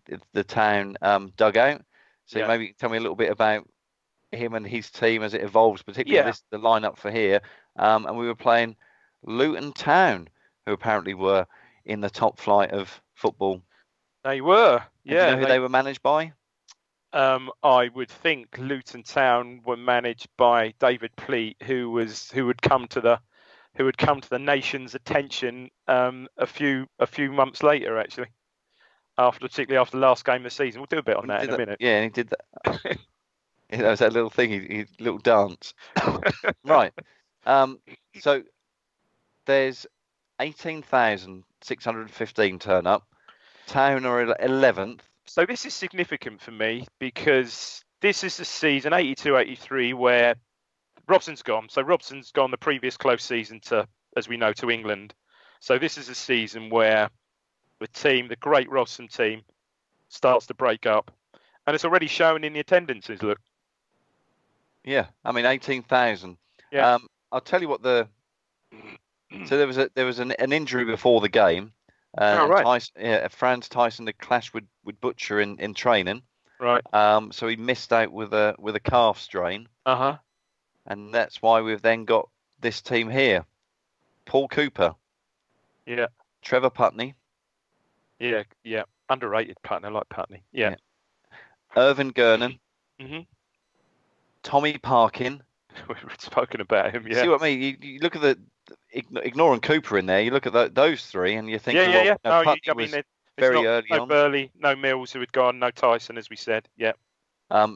town dugout. So maybe tell me a little bit about him and his team as it evolves, particularly the lineup for here. And we were playing Luton Town, who apparently were in the top flight of football. They were, Do you know who they were managed by? I would think Luton Town were managed by David Pleat, who would come to the nation's attention a few months later, actually, particularly after the last game of the season. We'll do a bit on that in a minute. Yeah, and he did that. That was that little thing, he little dance. Right. So there's 18,615 turn up. Town are 11th. So this is significant for me because this is the season 82-83 where Robson's gone. So Robson's gone the previous close season to England. So this is a season where the great Robson team, starts to break up. And it's already shown in the attendances, look. Yeah, I mean, 18,000. Yeah. I'll tell you what so there was an injury before the game. Right. Franz Tyson had clashed with Butcher in training. Right. So he missed out with a calf strain. Uh-huh. And that's why we've then got this team here. Paul Cooper. Yeah. Trevor Putney. Yeah. Underrated Putney. I like Putney. Yeah. Irvin Gernon. Mm-hmm. Tommy Parkin. We've spoken about him, yeah. See what I mean? You look at ignoring Cooper in there, you look at those three, and you're thinking, Yeah. well, No, Putney I mean, was it's very not early no on. Burley, no Mills who had gone, no Tyson, as we said. Yeah.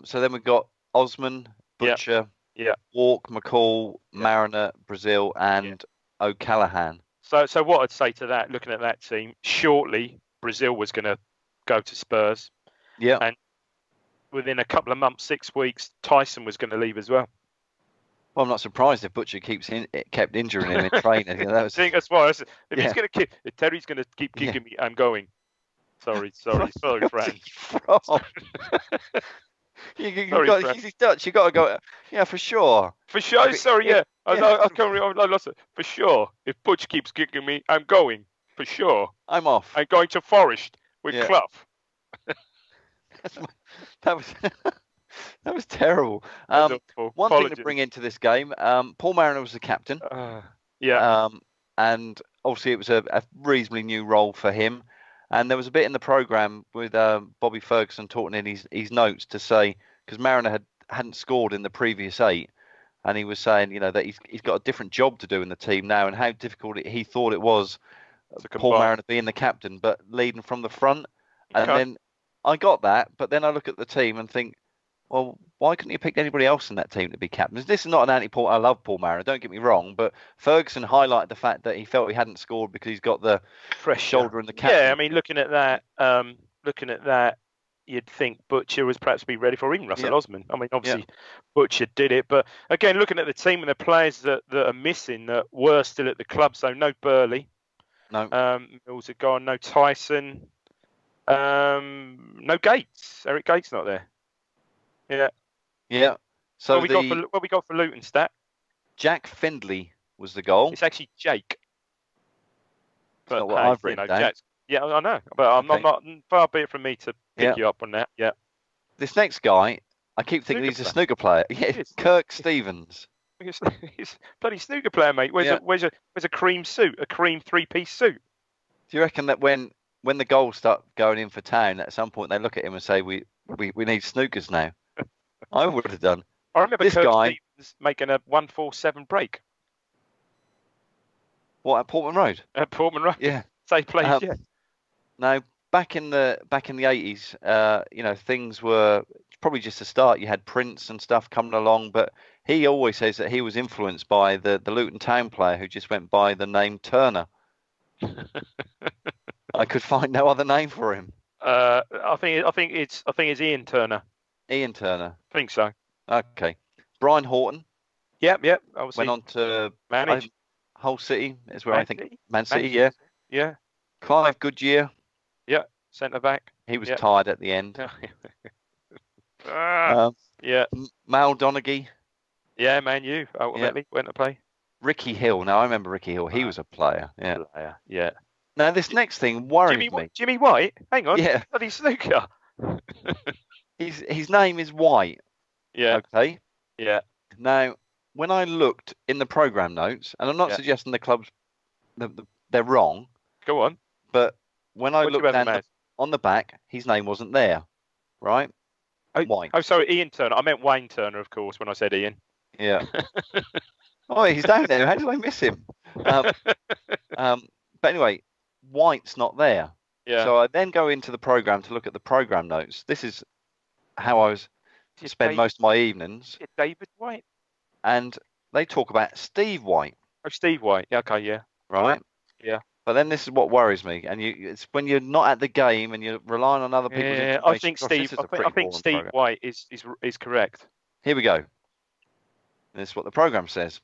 So then we've got Osman, Yeah. Butcher, Yeah. Walk, McCall, Yeah. Mariner, Brazil, and O'Callaghan. So what I'd say to that, looking at that team, shortly Brazil was going to go to Spurs. Yeah. And within a couple of months, 6 weeks, Tyson was going to leave as well. Well, I'm not surprised if Butcher kept injuring him in training. You know, that was... I think that's why. If he's going to keep, if Terry's going to keep kicking me, I'm going. Sorry, Fran. He's Dutch. You got to go. Yeah, for sure. For sure. Sorry, yeah. I lost it. For sure. If Butch keeps kicking me, I'm going. For sure. I'm off. I'm going to Forest with Clough. That was that was terrible. One thing to bring into this game, Paul Mariner was the captain. And obviously it was a reasonably new role for him. And there was a bit in the programme with Bobby Ferguson talking in his notes to say, because Mariner hadn't scored in the previous 8, and he was saying, you know, that he's got a different job to do in the team now, and how difficult he thought it was, Paul Mariner being the captain, but leading from the front. And then I got that, but then I look at the team and think, well, why couldn't you pick anybody else in that team to be captain? This is not an anti-Paul. I love Paul Mariner, don't get me wrong, but Ferguson highlighted the fact that he felt he hadn't scored because he's got the fresh shoulder and the captain. Yeah, I mean, looking at that, you'd think Butcher was perhaps be ready for even Russell Osman. I mean, obviously Butcher did it, but again, looking at the team and the players that are missing that were still at the club, so no Burley, Mills had gone, no Tyson, no Gates. Eric Gates not there. Yeah. So what we got for Luton stat? Jack Findlay was the goal. It's actually Jake. But not what I've written down. Yeah, I know, but I'm not far be it from me to pick you up on that. Yeah. This next guy, I keep thinking he's a snooker player. Yeah, Kirk Stevens. He's a bloody snooker player, mate. Where's a cream suit, a cream 3-piece suit? Do you reckon that when the goals start going in for town, at some point they look at him and say, we need snookers now? I would have done. I remember Kirk Stevens making a 147 break. What, at Portman Road? At Portman Road. Yeah. Same place. Now, back in the 80s, you know, things were probably just a start. You had Prince and stuff coming along, but he always says that he was influenced by the Luton Town player who just went by the name Turner. I could find no other name for him. I think it's Ian Turner. Ian Turner. I think so. Okay. Brian Horton. Yep. Obviously went on to manage Hull City. Is where Man City. Yeah. Clive Goodyear. Yeah. Centre back. He was tired at the end. Yeah. Mal Donaghy. Yeah, Man U. Ultimately went to play. Ricky Hill. Now I remember Ricky Hill. He was a player. Yeah. Now this next thing worries me. Jimmy White. Hang on. Yeah. Bloody snooker. His name is White. Yeah. Okay. Yeah. Now, when I looked in the programme notes, and I'm not suggesting the clubs they're wrong. Go on. But when I looked down on the back, his name wasn't there. Right? White. Oh, sorry, Ian Turner. I meant Wayne Turner, of course, when I said Ian. Yeah. Oh, he's down there. How did I miss him? But anyway, White's not there. Yeah. So I then go into the programme to look at the programme notes. This is how I was spend most of my evenings. David White. And they talk about Steve White. Oh, Steve White. Yeah, okay, yeah. Right? Yeah. But then this is what worries me. And it's when you're not at the game and you're relying on other people's information. I think Steve White is correct. Here we go. This is what the programme says.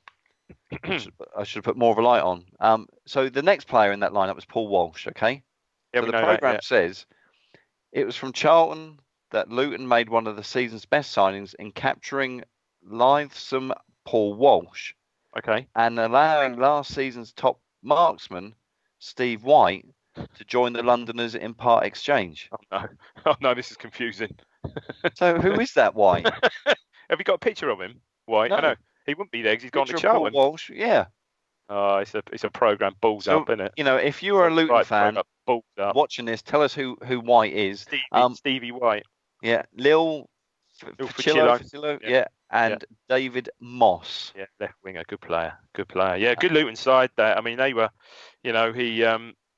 I should have put more of a light on. So the next player in that lineup was Paul Walsh, okay? Yeah, so the programme says it was from Charlton that Luton made one of the season's best signings in capturing lithesome Paul Walsh. Okay. And allowing last season's top marksman, Steve White, to join the Londoners in part exchange. Oh no, this is confusing. So who is that White? Have you got a picture of him? White? No. I know. He wouldn't be there because he's gone to Charlton. Paul Walsh, yeah. Oh, it's a programme balls up, isn't it? You know, if you are a Luton fan watching this, tell us who White is. Stevie White. Yeah, Lil Facillo, yeah, and David Moss. Yeah, left winger, good player. Yeah, good Luton side. That I mean, they were, he.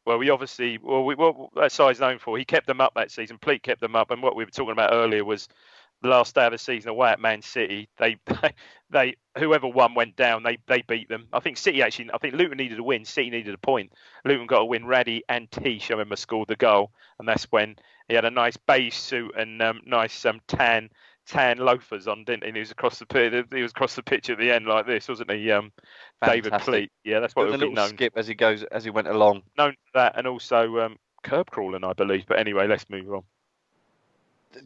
What that side's known for. He kept them up that season. Pleat kept them up, and what we were talking about earlier was the last day of the season away at Man City. They whoever won went down. They beat them. I think Luton needed a win. City needed a point. Luton got a win. Raddy and Tish, I remember, scored the goal, and that's when he had a nice beige suit and nice tan loafers on, didn't he? And he was across the pitch at the end like this, wasn't he? David Pleat. Yeah, that's what he'll be known. Skip as he went along. Known for that, and also curb crawling, I believe. But anyway, let's move on.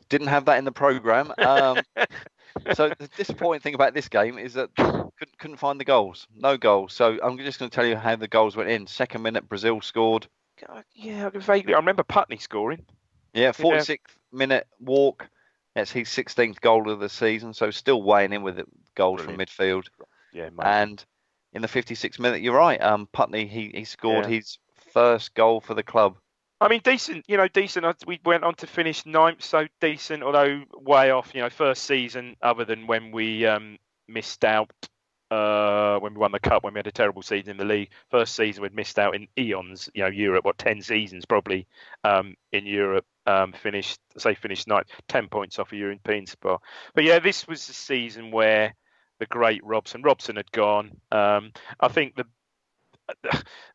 Didn't have that in the programme. So the disappointing thing about this game is that couldn't find the goals. No goals. So I'm just going to tell you how the goals went in. Second minute, Brazil scored. Yeah, vaguely. I remember Putney scoring. Yeah, 46th minute, Walk. That's his 16th goal of the season. So still weighing in with goals from midfield. Yeah, amazing. And in the 56th minute, you're right. Putney, he scored his first goal for the club. I mean, decent. We went on to finish 9th, so decent, although way off. First season, other than when we missed out when we won the cup, when we had a terrible season in the league. First season we'd missed out in eons. Europe, 10 seasons probably in Europe. Finished 9th, 10 points off a European spot. But yeah, this was the season where the great Robson had gone. I think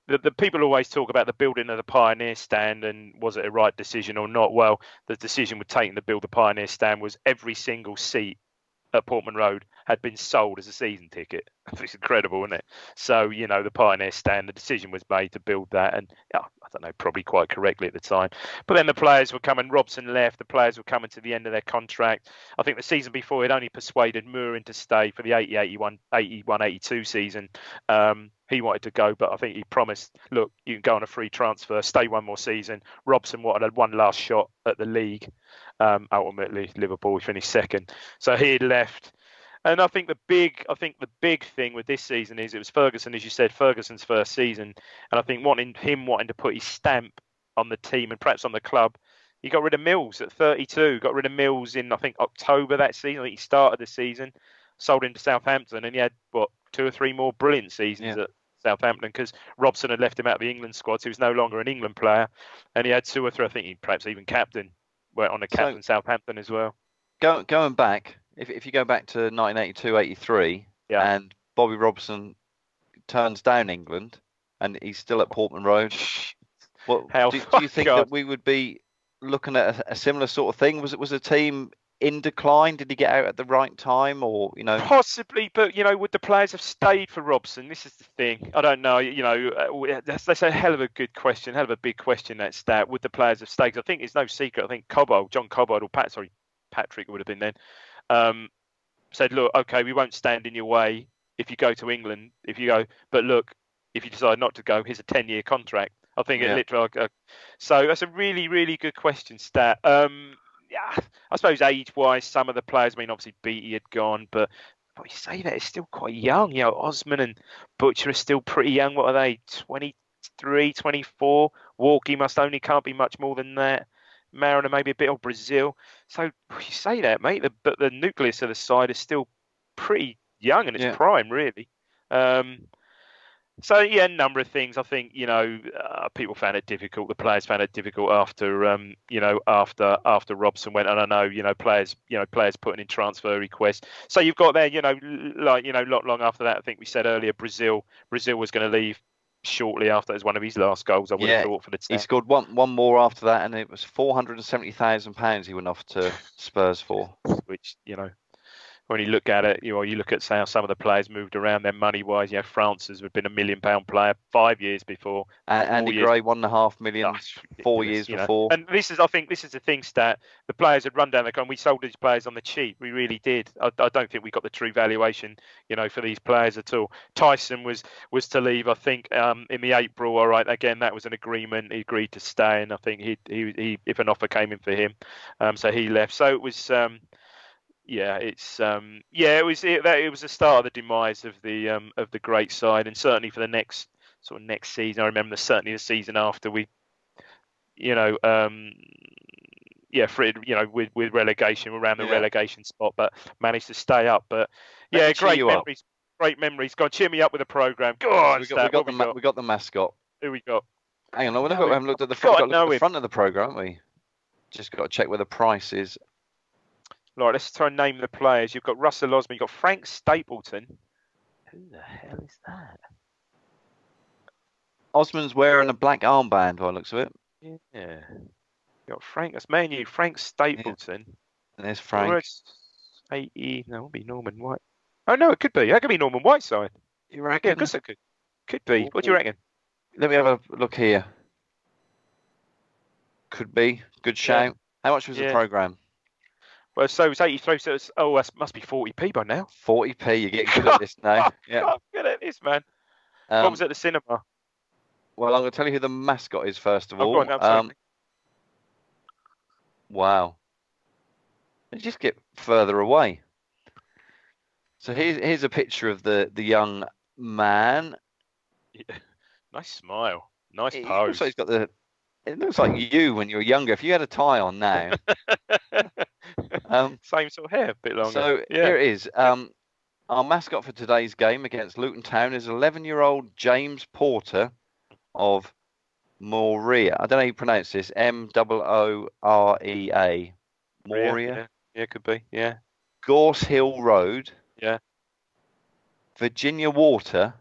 the people always talk about the building of the Pioneer Stand and was it a right decision or not. Well, the decision we're taking to build the Pioneer Stand was every single seat at Portman Road had been sold as a season ticket. It's incredible, isn't it? So, the Pioneer Stand, the decision was made to build that, and I don't know, probably quite correctly at the time. But then the players were coming, Robson left, the players were coming to the end of their contract. I think the season before, he'd only persuaded Moorin to stay for the 81-82 season. He wanted to go, but I think he promised, look, you can go on a free transfer, stay one more season. Robson wanted one last shot at the league. Ultimately, Liverpool finished second. So he had left. And I think the big thing with this season is it was Ferguson, as you said, Ferguson's first season. And I think wanting to put his stamp on the team and perhaps on the club, he got rid of Mills at 32, got rid of Mills in, I think, October that season. I think he started the season, sold him to Southampton, and he had, 2 or 3 more brilliant seasons at Southampton because Robson had left him out of the England squad, so he was no longer an England player. And he had 2 or 3, I think he perhaps even captain, went on to captain Southampton as well. Going back, if you go back to 1982-83 and Bobby Robson turns down England and he's still at Portman Road, do you think that we would be looking at a similar sort of thing? Was the team in decline? Did he get out at the right time, or possibly? But would the players have stayed for Robson? This is the thing. I don't know. That's a hell of a good question, hell of a big question. That stat. Would the players have stayed? I think it's no secret. I think John Cobbold, or Patrick would have been then. Said, look, okay, we won't stand in your way if you go to England. But look, if you decide not to go, here's a 10-year contract. I think it literally. So that's a really, really good question, Stat. I suppose age-wise, some of the players. I mean, obviously Beattie had gone, but you say that it's still quite young. Osman and Butcher are still pretty young. What are they? 23, 24. Walkie can't be much more than that. Mariner maybe a bit of Brazil. So you say that, mate. But the nucleus of the side is still pretty young in its prime, really. So a number of things. I think people found it difficult. The players found it difficult after after Robson went. And I know players putting in transfer requests. So you've got there not long after that. I think we said earlier Brazil was going to leave shortly after as one of his last goals. I would have thought for the team. He scored one more after that, and it was £470,000 he went off to Spurs for. Which when you look at it, you look at how some of the players moved around their money wise. France has been £1 million player 5 years before. Andy Gray, £1.5 million 4 years before. And I think this is the thing, Stat. The players had run down the gun. We sold these players on the cheap. We really did. I don't think we got the true valuation, for these players at all. Tyson was to leave, I think, in the April. All right, again, that was an agreement. He agreed to stay, and I think he if an offer came in for him, so he left. So it was. It was the start of the demise of the great side, and certainly for the next season. I remember certainly the season after we, yeah, for with relegation around the Yeah. relegation spot, but managed to stay up. But Let me yeah, cheer great you up. memories. Great memories. Go on, cheer me up with a program. Go So on, we Stat. What we got? got the mascot. Who we got? Hang on, we Know him. haven't looked at the front. God, We've got to look know at the him. front of the program, haven't we? Just got to check where the price is. Right, let's try and name the players. You've got Russell Osman. You've got Frank Stapleton. Who the hell is that? Osman's wearing a black armband by the looks of it. Yeah. You got Frank. That's Man U. Frank Stapleton. And there's Frank. 80. No, it won't be Norman White. Oh no, it could be. That could be Norman Whiteside. You reckon? Yeah, of course it could. Could be. What do you reckon? Let me have a look here. Could be. Good shout. Yeah. How much was the program? Well, so it's 83. So it's that must be 40p by now. 40p. You're getting good at this now. Yeah. I'm good at this, man. What was at the cinema? Well, I'm going to tell you who the mascot is first of all. Go on, wow. Let's just get further away. So here's a picture of the young man. Yeah. Nice smile. Nice It pose. looks like he's got the. It looks like you when you were younger. If you had a tie on now. Same sort of hair, a bit longer. So here it is. Our mascot for today's game against Luton Town is 11-year-old James Porter of Morea. I don't know how you pronounce this. Moorea. Morea. Yeah, could be. Yeah. Gorse Hill Road. Yeah. Virginia Water.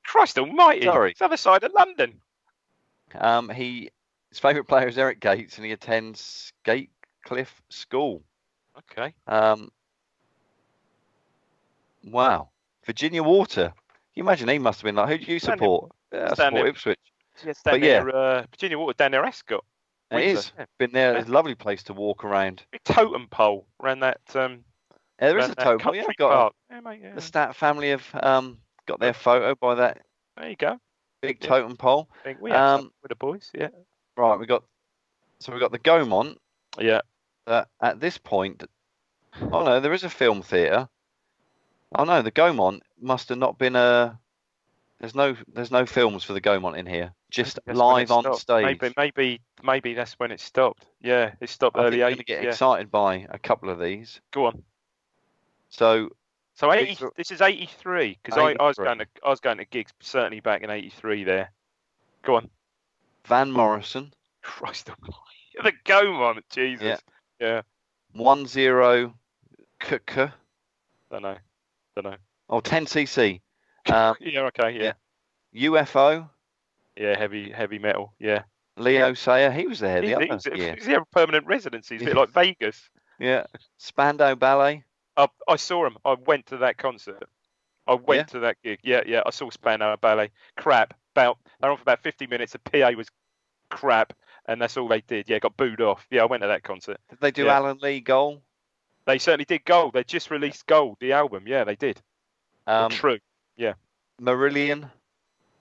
Christ almighty. Sorry. It's the other side of London. His favourite player is Eric Gates, and he attends Sutcliffe School. Okay. Wow. Virginia Water. Can you imagine he must have been like, who do you support? I support Ipswich. Virginia Water down near Escort. It is. Yeah. Been there. It's a lovely place to walk around. Big totem pole around that. There is a totem pole. Yeah, I've got the Stat family have got their photo by that. There you go. Big totem pole. I think we have with the boys. Yeah. Right. We got the Gaumont. Yeah. At this point, oh no, there is a film theatre. Oh no, the Gaumont must have not been a. There's no films for the Gaumont in here. Just live on stage. Maybe that's when it stopped. Yeah, it stopped early. I'm going to get excited by a couple of these. Go on. So 80. This is 83 because I was going to gigs certainly back in 83 there. Go on. Van Morrison. Christ almighty. The Gaumont, Jesus. Yeah. 10 KK. Don't know. Oh, 10cc. Yeah. Okay. Yeah. UFO. Yeah. Heavy metal. Yeah. Leo Sayer. He was there the other year. He had permanent residency. It's a bit like Vegas. Yeah. Spandau Ballet. I saw him. I went to that concert. I went to that gig. Yeah. I saw Spandau Ballet. Crap. They're on for about 50 minutes. The PA was crap, and that's all they did. Yeah, got booed off. Yeah, I went to that concert. Did they do Alan Lee Gold? They certainly did Gold. They just released Gold, the album. Yeah, they did. True. Yeah. Marillion.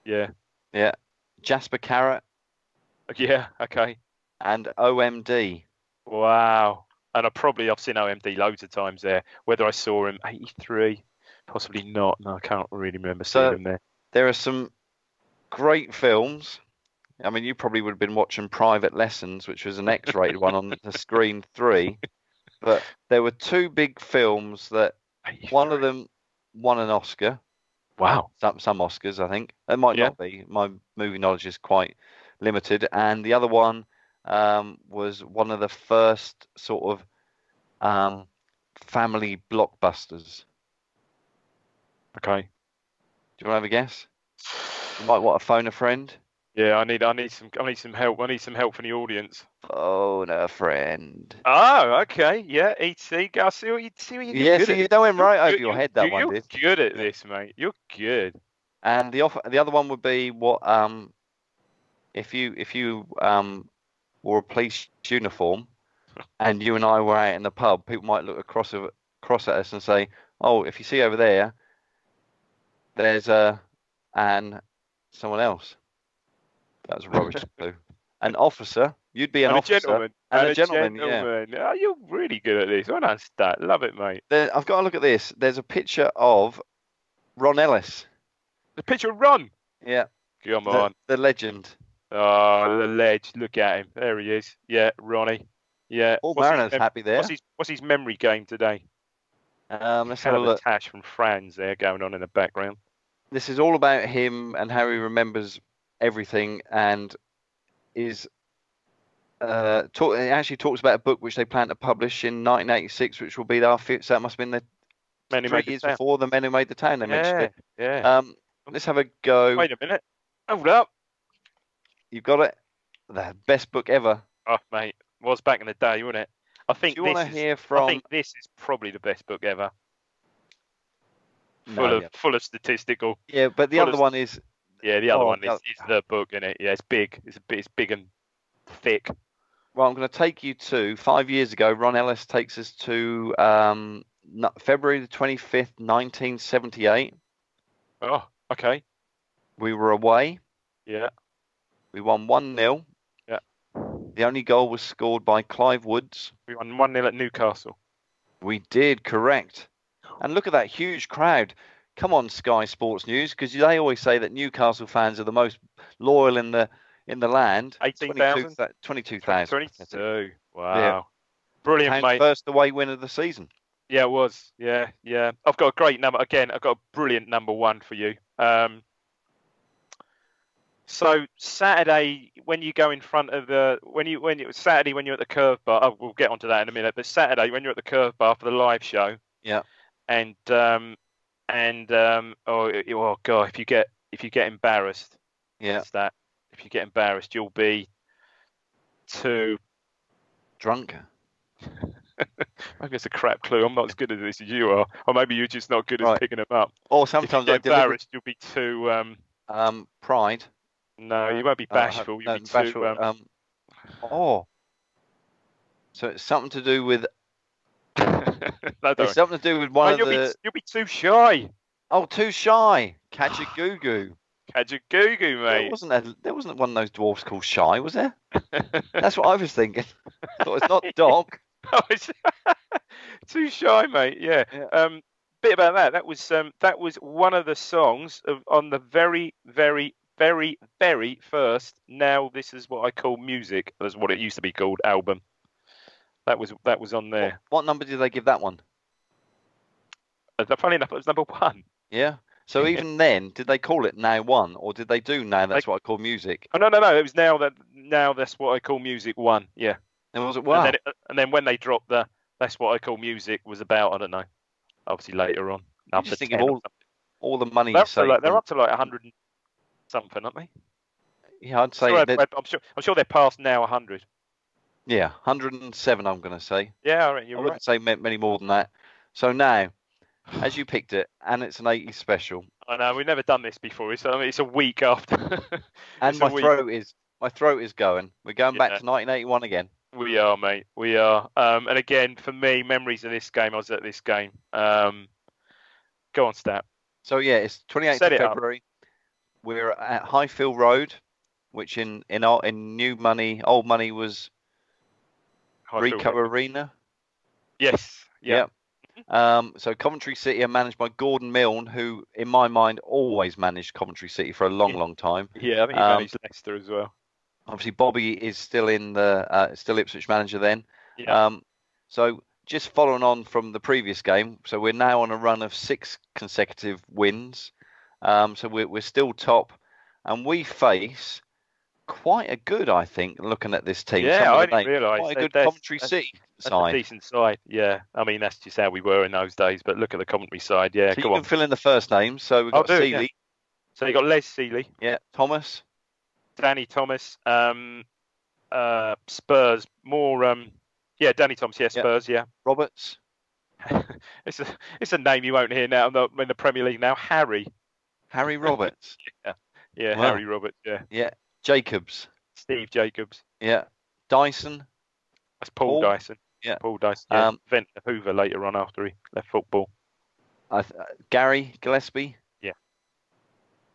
Yeah. Yeah. Jasper Carrot. Yeah. Okay. And OMD. Wow. And I've seen OMD loads of times there. Whether I saw him 83, possibly not. No, I can't really remember seeing him there. There are some great films. I mean, you probably would have been watching Private Lessons, which was an X-rated one on the Screen 3. But there were two big films that one of them won an Oscar. Wow. Some Oscars, I think. It might not be. My movie knowledge is quite limited. And the other one was one of the first sort of family blockbusters. Okay. Do you want to have a guess? You might want to phone a friend. Yeah, I need some help. I need some help from the audience. Phone a friend. Oh, okay. Yeah, E.T. I see what you did. Yeah, so you know him right over your head. That one did. You're good at this, mate. You're good. And the other one would be what if you wore a police uniform and you and I were out in the pub, people might look across at us and say, "Oh, if you see over there, there's someone else." That was rubbish too. An officer. You'd be an officer. And a gentleman. Yeah. Oh, you're really good at this. Well done, Stat. Love it, mate. I've got to look at this. There's a picture of Ron Ellis. The picture of Ron? Yeah. Come on. The legend. Oh, the ledge. Look at him. There he is. Yeah, Ronnie. Yeah. Paul Mariner's happy there. What's his memory game today? Let's have a look. Tash from Franz there going on in the background. This is all about him and how he remembers everything, and is it actually talks about a book which they plan to publish in 1986, which will be our fifth. So that must have been the 3 years before The Men Who Made the Town. They mentioned it. Yeah. Let's have a go. Wait a minute. Hold up. You've got it. The best book ever. Oh, mate, was back in the day, wasn't it? I think this is probably the best book ever. Full of statistical. Yeah, but the other one is. Yeah, the other one is the book, isn't it? Yeah, it's big. It's big and thick. Well, I'm going to take you to 5 years ago. Ron Ellis takes us to February the 25th, 1978. Oh, okay. We were away. Yeah. We won 1-0. Yeah. The only goal was scored by Clive Woods. We won 1-0 at Newcastle. We did, correct. And look at that huge crowd. Come on, Sky Sports News, because they always say that Newcastle fans are the most loyal in the land. 18,000? 22,000. 22. Wow. Yeah. Brilliant, mate. First away win of the season. Yeah, it was. Yeah. I've got a great number. Again, I've got a brilliant number one for you. So Saturday, when you go in front of when you're at the Curve Bar, we'll get onto that in a minute. But Saturday, when you're at the Curve Bar for the live show, yeah, oh god, if you get embarrassed, yeah, that if you get embarrassed, you'll be too drunk. Maybe it's a crap clue. I'm not as good at this as you are, or maybe you're just not good at picking them up. Or sometimes if you get embarrassed, you'll be too pride. No, you won't be bashful. You'll be bashful. So it's something to do with. It's something to do with one of the. You'll be too shy. Oh, too shy. Catch a goo-goo. Catch a goo-goo, mate. There wasn't one of those dwarfs called Shy, was there? That's what I was thinking. I thought it's not Doc. Oh, it's too shy, mate. Yeah. Bit about that. That was one of the songs on the very, very, very, very first. Now this is what I call music. That's what it used to be called. Album. That was on there. What number did they give that one? Funny enough, it was number one. Yeah. So even then, did they call it Now One, or did they do Now That's What I Call Music? Oh no! It was Now That's What I Call Music one. Yeah. And was it wow? And then when they dropped That's What I Call Music was about, I don't know. Obviously later on. I'm just thinking of all the money they're you save. They're up to like 100 and something, aren't they? Yeah, I'd say. I'm sure they're past now 100. Yeah, 107. I'm going to say. Yeah, all right, I wouldn't say many more than that. So now, as you picked it, and it's an 80s special. I know we've never done this before. It's a week after. And my throat is going. We're going back to 1981 again. We are, mate. We are. And again, for me, memories of this game. I was at this game. Go on, Stat. So yeah, it's 28th of February. We're at Highfield Road, which in new money, old money was Ricoh Arena. Yes. Yeah. So Coventry City are managed by Gordon Milne, who, in my mind, always managed Coventry City for a long time. Yeah, I think he managed Leicester as well. Obviously, Bobby is still in still Ipswich manager then. Yeah. So just following on from the previous game, so we're now on a run of 6 consecutive wins. So we're still top, and we face quite a good, I think, looking at this team. Yeah, I didn't realise. Quite a good Coventry City side. That's a decent side, yeah. I mean, that's just how we were in those days, but look at the Coventry side, yeah. So you can fill in the first names. So we've got Seeley. Yeah. So you got Les Seeley. Yeah, Thomas. Danny Thomas. Spurs. More, Danny Thomas, yeah, Spurs, yeah. Roberts. It's a name you won't hear now in the Premier League now. Harry Roberts. Yeah, wow. Harry Roberts, yeah. Yeah. Jacobs. Steve Jacobs. Yeah. Dyson. That's Paul Dyson. Yeah. Paul Dyson. Yeah. Vent Hoover later on after he left football. Gary Gillespie. Yeah.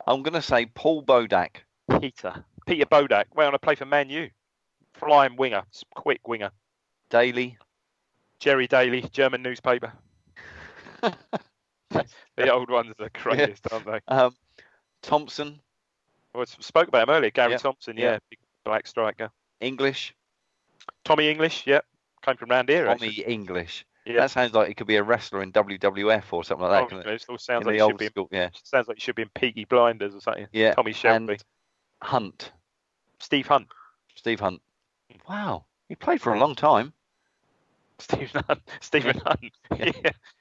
I'm going to say Paul Bodak. Peter Bodak. Went on to play for Man U. Flying winger. Quick winger. Daly. Jerry Daly. German newspaper. The old ones are the greatest, aren't they? Thompson. Well, I spoke about him earlier. Gary Thompson, big black striker. English. Tommy English, yeah. Came from round here, Tommy actually. English. Yeah. That sounds like he could be a wrestler in WWF or something like that. It all sounds in like the he old should be. school, yeah. Sounds like he should be in Peaky Blinders or something. Yeah. Tommy Shelby. And Hunt. Steve Hunt. Steve Hunt. Wow. He played for a long time. Stephen Hunt. Yeah.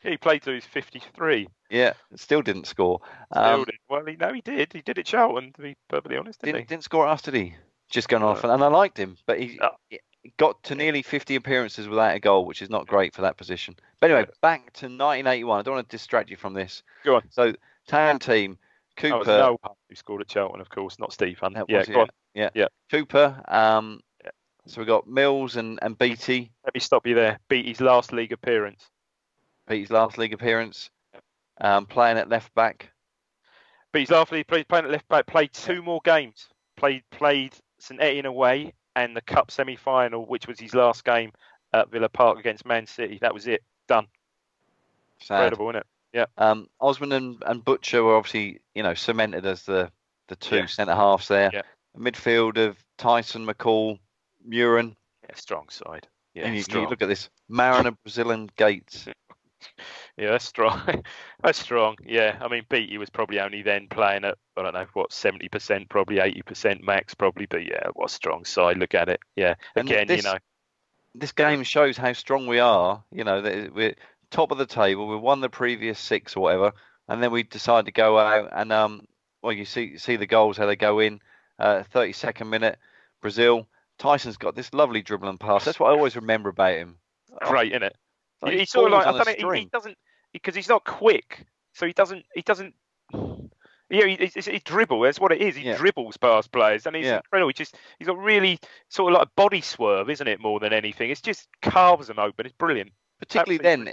He played till he was 53. Yeah. Still didn't score. Still did. Well, he did. He did at Charlton, to be perfectly honest, didn't he? Didn't score at us, did he? Just going off. And I liked him, but he got to nearly 50 appearances without a goal, which is not great for that position. But anyway, back to 1981. I don't want to distract you from this. Go on. So, Town team, Cooper. That was Noel Hunt who scored at Charlton, of course, not Steve Hunt. Go on. Yeah. Cooper. So we've got Mills and Beattie. Let me stop you there. Beattie's last league appearance. Playing at left back. Beattie's last league playing at left back. Played 2 more games. Played St Etienne away and the Cup semi-final, which was his last game at Villa Park against Man City. That was it. Done. Sad. Incredible, isn't it? Yeah. Osman and Butcher were obviously, cemented as the two centre halves there. Yeah. Midfield of Tyson, McCall, Murin. Yeah, strong side. Yeah, and you strong. look at this. Mariner, Brazilian, Gates. Yeah, that's strong. That's strong. Yeah, I mean, Beattie was probably only then playing at, 70%, probably 80% max, probably. But yeah, what a strong side. Look at it. Yeah, again, This game shows how strong we are. We're top of the table. We won the previous 6 or whatever, and then we decide to go out and you see the goals how they go in. 32nd minute, Brazil. Tyson's got this lovely dribble and pass. That's what I always remember about him. Great, isn't it? Like he's sort of like, I don't know, he doesn't, because he's not quick, so he doesn't. Yeah, he dribble. That's what it is. He dribbles past players, and he's incredible. He's got really sort of like a body swerve, isn't it? More than anything, it's just carves them open. It's brilliant. Particularly then,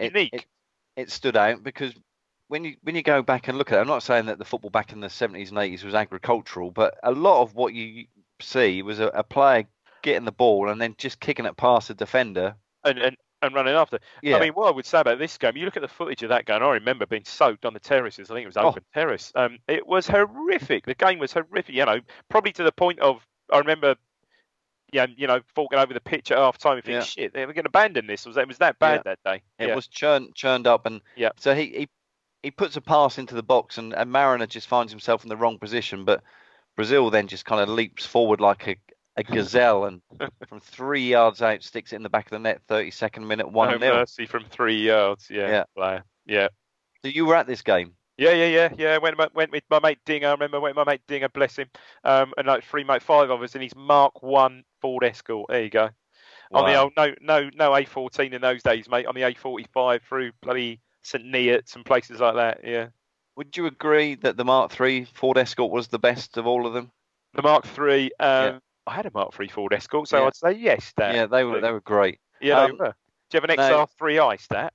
it stood out because when you go back and look at it, I'm not saying that the football back in the 70s and 80s was agricultural, but a lot of what you see was a player getting the ball and then just kicking it past the defender and running after. Yeah. I mean, what I would say about this game, you look at the footage of that game. I remember being soaked on the terraces. I think it was open terrace. It was horrific. The game was horrific. Probably to the point of, I remember, forking over the pitch at half time and thinking, shit, they were going to abandon this. It was that bad that day. It was churned up, and so he puts a pass into the box, and Mariner just finds himself in the wrong position, but Brazil then just kind of leaps forward like a gazelle and from 3 yards out sticks it in the back of the net. 32nd minute, 1-0. No mercy from 3 yards. Yeah. So you were at this game? Yeah. Went with my mate Dinger. I remember went with my mate Dinger, bless him, and like 5 of us in his Mark 1 Ford Escort. There you go. Wow. On the old no A14 in those days, mate. On the A45 through bloody St Neots and places like that. Yeah. Would you agree that the Mark 3 Ford Escort was the best of all of them? The Mark 3. I had a Mark 3 Ford Escort, so I'd say yes. Yeah, they were great. Yeah, they were. Do you have an XR3 I Stat?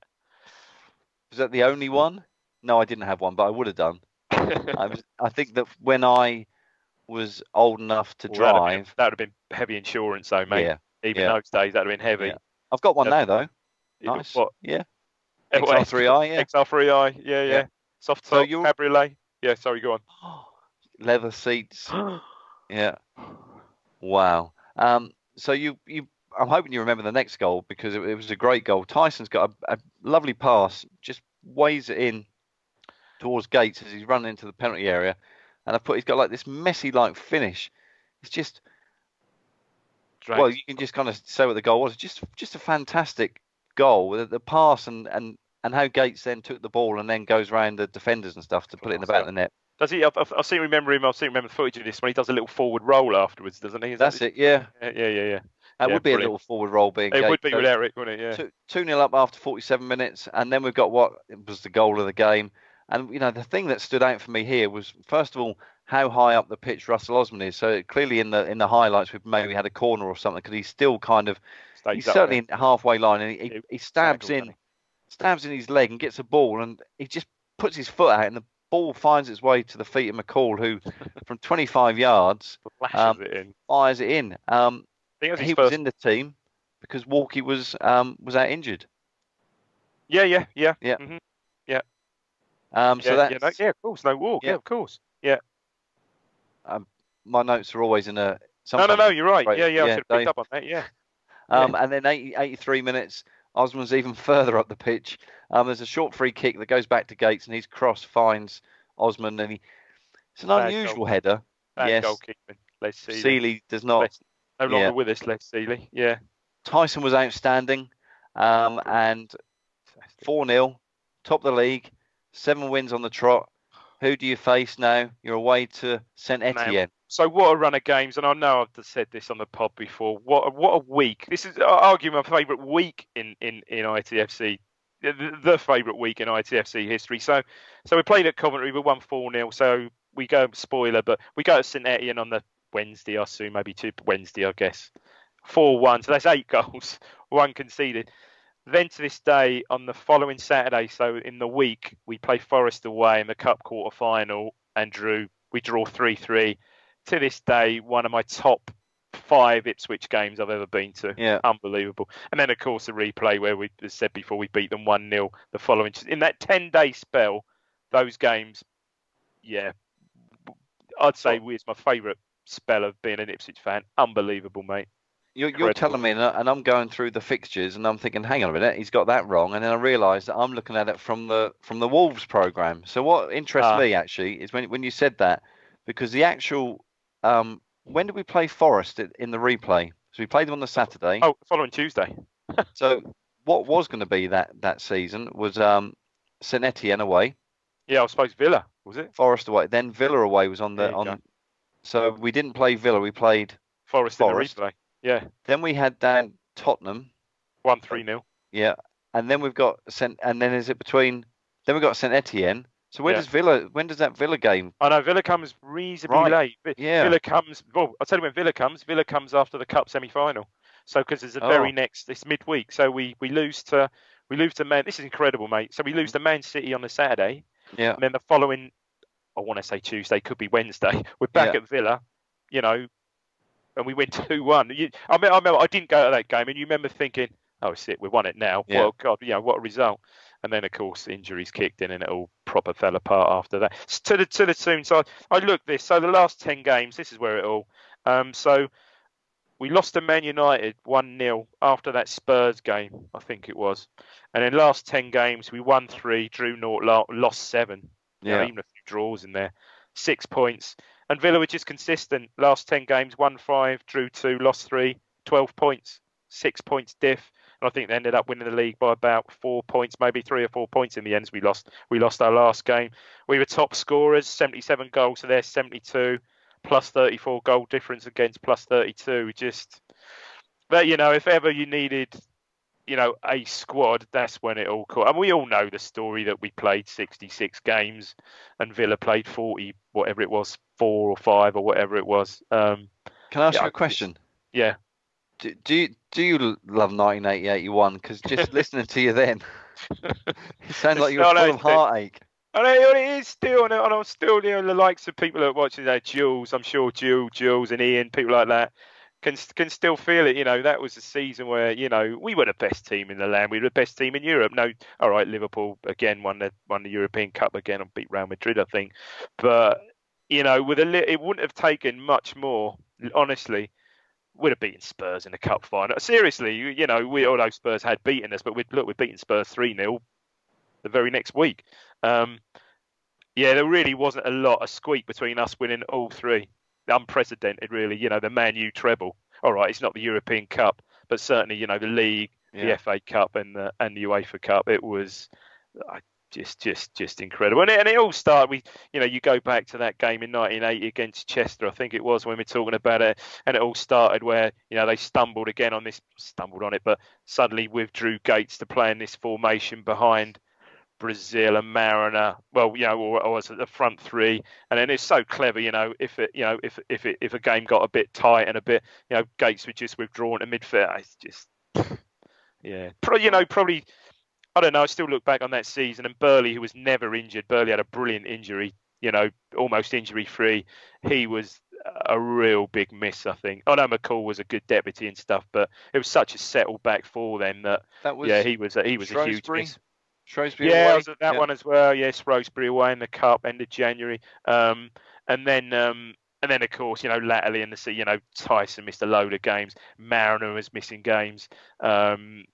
Was that the only one? No, I didn't have one, but I would have done. I think that when I was old enough to drive, that would have been heavy insurance, though, mate. Yeah. Even those days, that would have been heavy. Yeah. I've got one now, though. Nice. What? Yeah. XR3i, yeah. XR3i, yeah. Soft top, cabriolet. Yeah, sorry, go on. Leather seats. Yeah. Wow. So I'm hoping you remember the next goal because it was a great goal. Tyson's got a lovely pass, just weighs it in towards Gates as he's running into the penalty area, and he's got like this messy like finish. It's just you can just kind of say what the goal was. Just a fantastic goal with the pass and how Gates then took the ball and then goes around the defenders and stuff to put it in the back of the net. Does he? I seem to remember him. I seem to remember the footage of this when he does a little forward roll afterwards, doesn't he? That's it. Yeah. Yeah. That would be a little forward roll being. It would be with Eric, wouldn't it? Yeah. 2-0 up after 47 minutes, and then we've got what was the goal of the game. And the thing that stood out for me here was first of all how high up the pitch Russell Osman is. So clearly in the highlights we've maybe had a corner or something because he's still kind of he's certainly in halfway line, and he stabs in his leg and gets a ball, and he just puts his foot out and the ball finds its way to the feet of McCall, who from 25 yards fires it in. He was in the team because Walkie was out injured. Yeah. Mm-hmm. Yeah. So of course, no walk. Yeah, of course. Yeah. My notes are always in a. No, you're right. Yeah, I should have picked up on that. Yeah. And then 83 minutes, Osman's even further up the pitch. There's a short free kick that goes back to Gates, and his cross finds Osman, and it's an unusual header. Bad goalkeeping. Les Seeley. Seeley does not. No longer with us, Les Seeley. Yeah. Tyson was outstanding, and 4-0, top of the league, 7 wins on the trot. Who do you face now? You're away to Saint Etienne. So what a run of games, and I know I've said this on the pod before. What a week! This is arguably my favourite week in ITFC, the favourite week in ITFC history. So we played at Coventry, we won 4-0. So we go, spoiler, but we go to Saint Etienne on the Wednesday, I assume, maybe Wednesday, I guess. 4-1. So that's 8 goals, 1 conceded. Then to this day, on the following Saturday, so in the week, we play Forest away in the Cup quarter-final and we draw 3-3. To this day, one of my top 5 Ipswich games I've ever been to. Yeah. Unbelievable. And then, of course, a replay where we said before we beat them 1-0 the following. In that 10-day spell, those games, yeah, I'd say it's my favourite spell of being an Ipswich fan. Unbelievable, mate. You're telling me, and I'm going through the fixtures, and I'm thinking, hang on a minute, he's got that wrong. And then I realise that I'm looking at it from the Wolves programme. So what interests me, actually, is when you said that, because the actual... when did we play Forest in the replay? So we played them on the Saturday. Oh, following Tuesday. So what was going to be that season was Saint Etienne away. Yeah, I suppose Villa, was it? Forest away. Then Villa away was on. So we didn't play Villa. We played Forest. In the replay. Yeah. Then we had down Tottenham. 1-3-0. Yeah, and then we've got Then we've got Saint Etienne. So when does that Villa game? I know Villa comes reasonably late. Yeah. Villa comes. Well, I'll tell you when Villa comes. Villa comes after the Cup semi-final. So because it's it's midweek. So we lose to Man. This is incredible, mate. So we lose to Man City on the Saturday. Yeah. And then the following, I want to say Tuesday, could be Wednesday. We're back at Villa, and we win 2-1. I remember I didn't go to that game, and you remember thinking, oh, shit, we won it now. Yeah. Well, God, what a result. And then, of course, injuries kicked in and it all proper fell apart after that. To the tune. So I looked this. So the last 10 games, this is where it all. So we lost to Man United 1-0 after that Spurs game, I think it was. And in last 10 games, we won 3, drew 0, lost 7. Yeah. Even a few draws in there. 6 points. And Villa were just consistent. Last 10 games, won 5, drew 2, lost 3, 12 points. 6 points diff. And I think they ended up winning the league by about 4 points, maybe 3 or 4 points in the end. We lost our last game. We were top scorers, 77 goals, so they're 72, plus 34 goal difference against plus 32. But if ever you needed, a squad, that's when it all caught. And we all know the story that we played 66 games and Villa played 40, whatever it was, 4 or 5 or whatever it was. Can I ask you a question? Yeah. Do you love 1980-81? Because just listening to you then, it sounds like you're full of heartache. And it is still, and I'm still, the likes of people that are watching that, Jules, I'm sure Jules and Ian, people like that, can still feel it. That was a season where, we were the best team in the land. We were the best team in Europe. No, all right, Liverpool again won the European Cup again and beat Real Madrid, I think. But, it wouldn't have taken much more, honestly. We'd have beaten Spurs in the cup final. Seriously, although Spurs had beaten us, but we'd beaten Spurs 3-0 the very next week. There really wasn't a lot of squeak between us winning all 3. Unprecedented, really. The Man U treble. All right, it's not the European Cup, but certainly, the league, the FA Cup, and the UEFA Cup. It was just incredible. And it all started. You go back to that game in 1980 against Chester, I think it was, when we're talking about it, and it all started where they stumbled on it, but suddenly withdrew Gates to play in this formation behind Brazil and Mariner. Well, or was it the front 3? And then it's so clever, if a game got a bit tight and a bit, Gates would just withdraw into midfield. It's just, probably. I don't know. I still look back on that season, and Burley, who was never injured, Burley had a brilliant injury, almost injury-free. He was a real big miss, I think. I know McCall was a good deputy and stuff, but it was such a settled back for them that he was a huge miss. Shrewsbury away. I was at that one as well. Yes, Shrewsbury away in the Cup, end of January. And then And then, of course, latterly in Tyson missed a load of games. Mariner was missing games. You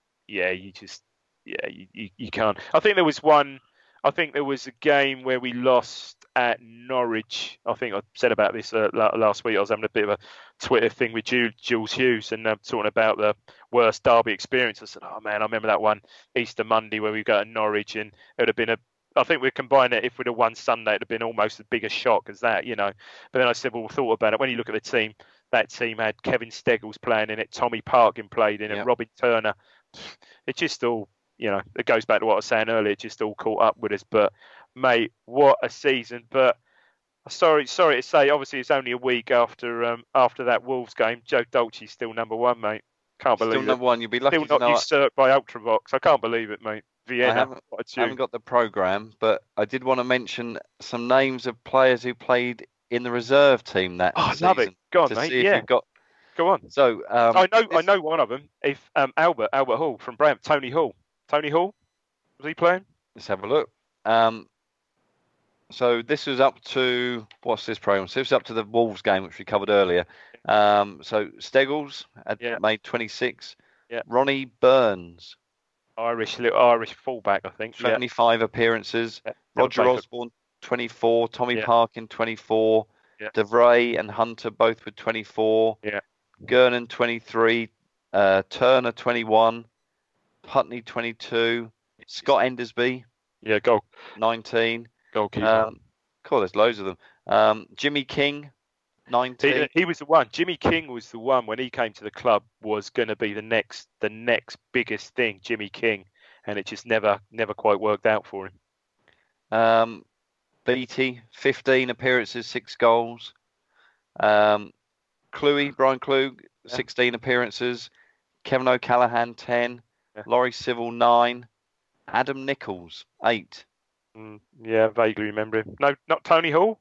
can't. I think there was one. I think there was a game where we lost at Norwich. I think I said about this last week. I was having a bit of a Twitter thing with Jules Hughes and talking about the worst derby experience. I said, "Oh man, I remember that one Easter Monday where we got to Norwich, and it would have been I think we'd combine it if we'd have won Sunday, it'd have been almost as big a shock as that, But then I said, well, thought about it. When you look at the team, that team had Kevin Steggles playing in it, Tommy Parkin played in it, Robin Turner. It just all, it goes back to what I was saying earlier. It just all caught up with us. But mate, what a season! But sorry to say, obviously it's only a week after that Wolves game. Joe Dolce's still number one, mate. Can't believe it. Still number one. You'd be lucky still not usurped by Ultravox. I can't believe it, mate. Vienna. I haven't got the programme, but I did want to mention some names of players who played in the reserve team that season. Love it. Go on, mate. Yeah. Go on. So I know one of them. If Albert Hall from Bram, Tony Hall, was he playing? Let's have a look. So this was up to what's this programme? So this was up to the Wolves game, which we covered earlier. So Steggles had made 26. Yeah. Ronnie Burns. Irish fullback, I think. 75 appearances. Yeah. Roger Osborne, 24. Tommy Parkin, 24. Yeah. DeVray and Hunter both with 24. Yeah. Gernon, 23. Turner, 21. Putney, 22. Scott Endersby. Yeah, goal. 19. Goalkeeper. Cool, there's loads of them. Jimmy King, 19. He was the one. Jimmy King was the one when he came to the club was going to be the next biggest thing. Jimmy King, and it just never quite worked out for him. Beattie, 15 appearances, 6 goals. Brian Klug, 16 appearances. Kevin O'Callaghan, 10. Yeah. Laurie Civil, 9. Adam Nichols, 8. Vaguely remember him. No, not Tony Hall.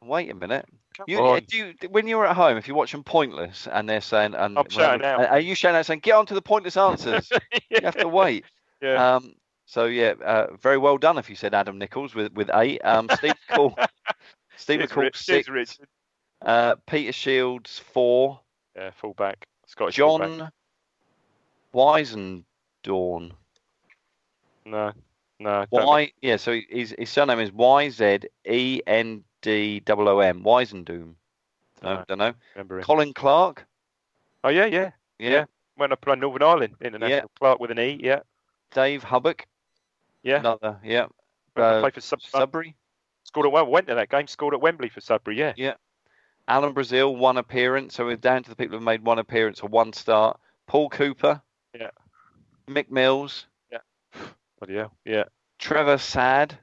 Wait a minute. When you're at home, if you're watching Pointless and they're saying, I'm shouting out. Are you shouting out saying, get on to the pointless answers? You have to wait. Yeah. Very well done if you said Adam Nichols with 8. Steve McCall, 6. Peter Shields, 4. Yeah, fullback. Scottish John fullback. Wisendorn. No. So his surname is YZENDOOM. Wisendoom. No, don't know. Remember him. Colin Clark. Oh yeah. Went up to Northern Ireland International. Clark with an E. Yeah. Dave Hubbock. Yeah. Another. Yeah. Played for Sudbury. Went to that game. Scored at Wembley for Sudbury. Yeah. Yeah. Alan Brazil, 1 appearance. So we're down to the people who've made 1 appearance or 1 start. Paul Cooper. Yeah. Mick Mills. Yeah. Bloody hell. Yeah. Trevor Sad.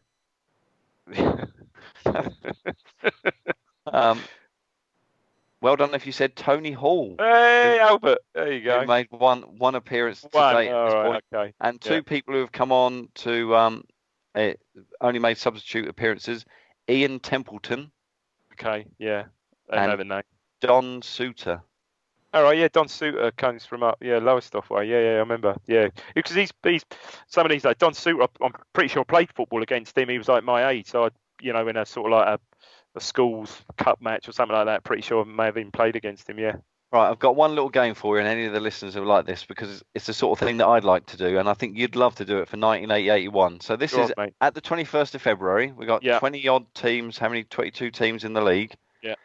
Well done if you said Tony Hall. Hey, Albert. There you go. Who made one appearance today at this point. Okay. And 2 people who have come on to only made substitute appearances. Ian Templeton. Okay, yeah. I know the name. Don Suter. All right, yeah, Don Suter comes from Lowestoft way. Yeah, I remember. Yeah, because he's some of these like Don Suter. I'm pretty sure I played football against him. He was like my age, so in a sort of like a schools cup match or something like that. Pretty sure I may have even played against him. Yeah. Right, I've got one little game for you, and any of the listeners who like this, because it's the sort of thing that I'd like to do, and I think you'd love to do it for 1980-81. So this is at the 21st of February. We've got 20 odd teams. How many? 22 teams in the league. Yeah.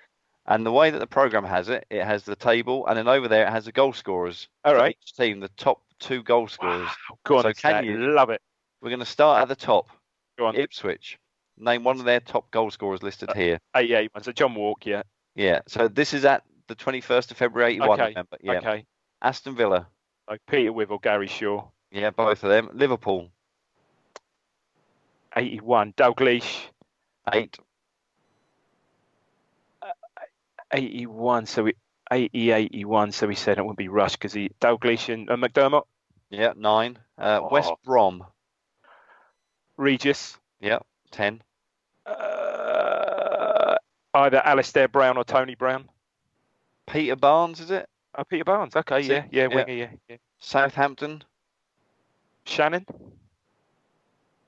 And the way that the program has it has the table, and then over there it has the goal scorers. All right. Each team, the top 2 goal scorers. Wow. Go on, can you love it? We're going to start at the top. Go on. Ipswich. Name one of their top goal scorers listed here. 81. So John Walk, yeah. Yeah. So this is at the 21st of February 81. Okay. Remember? Yeah. Okay. Aston Villa. Like Peter Wither, Gary Shaw. Yeah, both of them. Liverpool. 81. Dalglish. 8. 81. So 81. So we said it wouldn't be Rush because Dalglish and McDermott. Yeah, 9. West Brom. Regis. Yeah, 10. Either Alistair Brown or Tony Brown. Peter Barnes, is it? Oh, Peter Barnes. Okay, yeah, winger, yeah. Southampton. Shannon.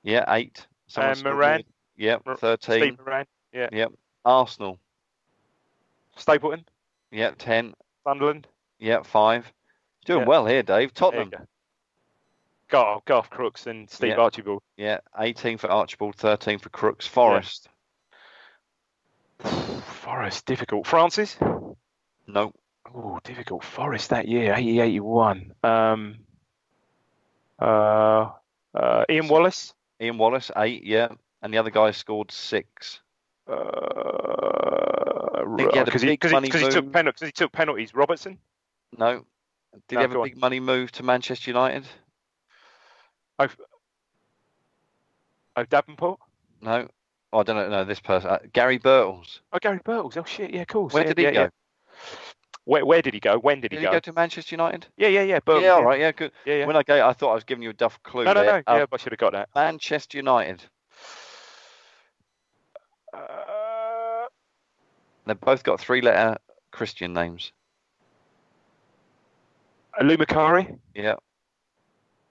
Yeah, 8. And Moran. Yeah, 13. Steve Moran. Yeah. Yep. Arsenal. Stapleton. Yeah, 10. Sunderland. Yeah, 5. Doing well here, Dave. Tottenham. Garth Crooks and Steve Archibald. Yeah, 18 for Archibald, 13 for Crooks. Forest. Forest, difficult. Francis? No. Oh, difficult. Forest that year, 80-81. Ian Wallace? Ian Wallace, 8, yeah. And the other guy scored 6. Because he took penalties. Robertson? No. Did he have a big money move to Manchester United? Davenport? No. Oh, I don't know. No, this person. Gary Birtles. Oh, Gary Birtles. Oh, shit. Yeah, of course. Where did he go? Where did he go? When did he go? Did he go to Manchester United? Yeah. Birtles, yeah, all right. Yeah, good. Yeah. When I thought I was giving you a duff clue. No. Yeah, I should have got that. Manchester United. They've both got 3-letter Christian names. Lou Macari? Yeah.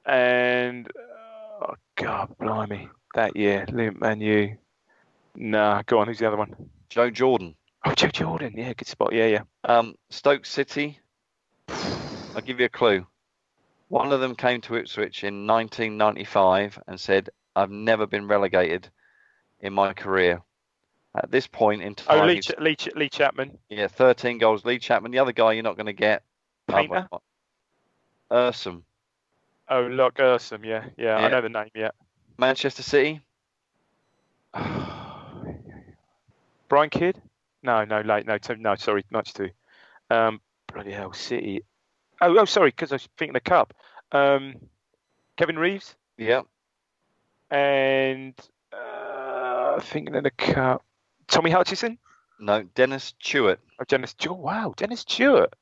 And, oh, God, blimey. That year, Manu. Nah, go on. Who's the other one? Joe Jordan. Oh, Joe Jordan. Yeah, good spot. Yeah. Stoke City. I'll give you a clue. One of them came to Ipswich in 1995 and said, I've never been relegated in my career. At this point in time... Oh, Lee Chapman. Yeah, 13 goals. Lee Chapman. The other guy you're not going to get. Painter? Ursum. Oh, Locke Ursum. Yeah. I know the name, yeah. Manchester City. Brian Kidd? No, late. No, sorry, much too. Bloody hell, City. Oh, sorry, because I was thinking the Cup. Kevin Reeves? Yeah. And thinking of the Cup. Tommy Hutchison? No, Dennis Stewart. Oh, Dennis Stewart.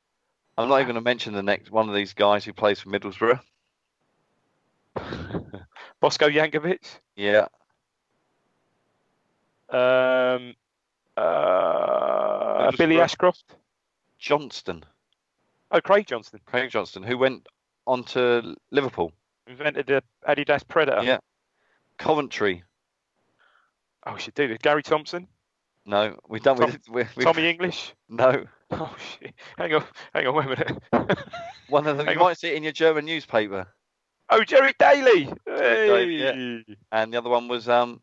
I'm not even going to mention the next one of these guys who plays for Middlesbrough. Bosko Jankovic? Yeah. Billy Ashcroft? Johnston. Oh, Craig Johnston, who went on to Liverpool. Invented the Adidas Predator. Yeah. Coventry. Oh, we should do this. Gary Thompson? No, we've done Tommy English? No. Oh, shit. Hang on, wait a minute. One of them, you might see it in your German newspaper. Oh, Jerry Daly. Hey. Yeah. And the other one was the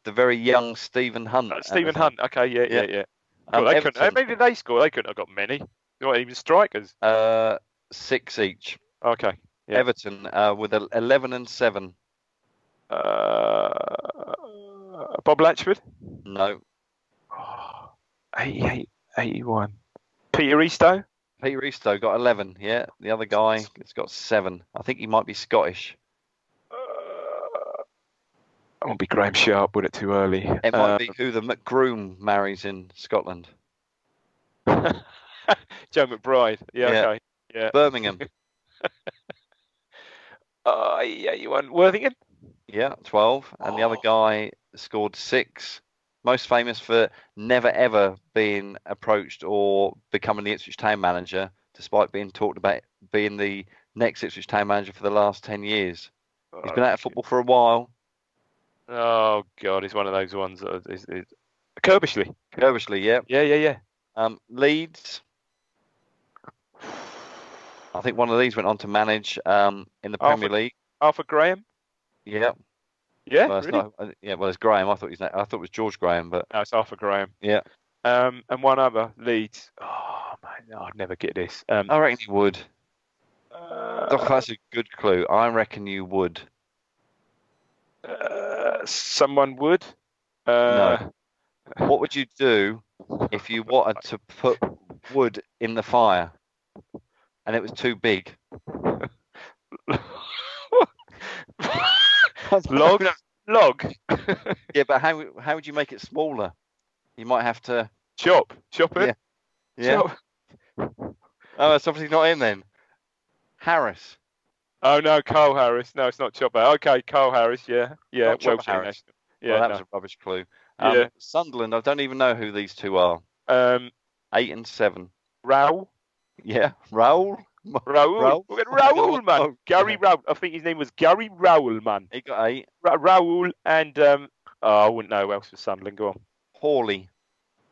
very young Stephen Hunt. Stephen Hunt. Okay, yeah. Well, maybe they scored. They couldn't have got many. Not even strikers. 6 each. Okay. Yeah. Everton with 11 and 7. Bob Latchford? No. 88, 81. Peter Eastoe? Peter Eastoe got 11. Yeah. The other guy has got 7. I think he might be Scottish. It won't be Graham Sharp, would it? Too early. It might be who the McGroom marries in Scotland. Joe McBride. Yeah. Okay. Yeah. Birmingham. 81. Worthington? Yeah, 12. And the other guy scored 6. Most famous for never ever being approached or becoming the Ipswich Town manager, despite being talked about being the next Ipswich Town manager for the last 10 years. He's been out of football for a while. Oh, God, he's one of those ones. Kirbishley. Kirbishley, yeah. Yeah. Leeds. I think one of these went on to manage in the Premier League. Arthur Graham? Yeah. Yeah, well, really? It's Graham. I thought it was George Graham, but no, it's Arthur Graham. Yeah. And one other, Leeds. Oh man, I'd never get this. I reckon you would. That's a good clue. I reckon you would. Someone would. No. What would you do if you wanted to put wood in the fire and it was too big? Log. Yeah, but how would you make it smaller? You might have to chop it. Yeah. Oh, it's obviously not in then. Harris. Oh no, Carl Harris. No, it's not Chopper. Okay, Carl Harris. Yeah. Welsh Harris. Yeah, well, that was a rubbish clue. Yeah. Sunderland. I don't even know who these two are. 8 and 7. Raoul. Yeah, Raoul. Raoul, man. Gary Raoul. I think his name was Gary Raoul, man. He got 8. Raoul and I wouldn't know who else was Sunderland. Go on. Hawley.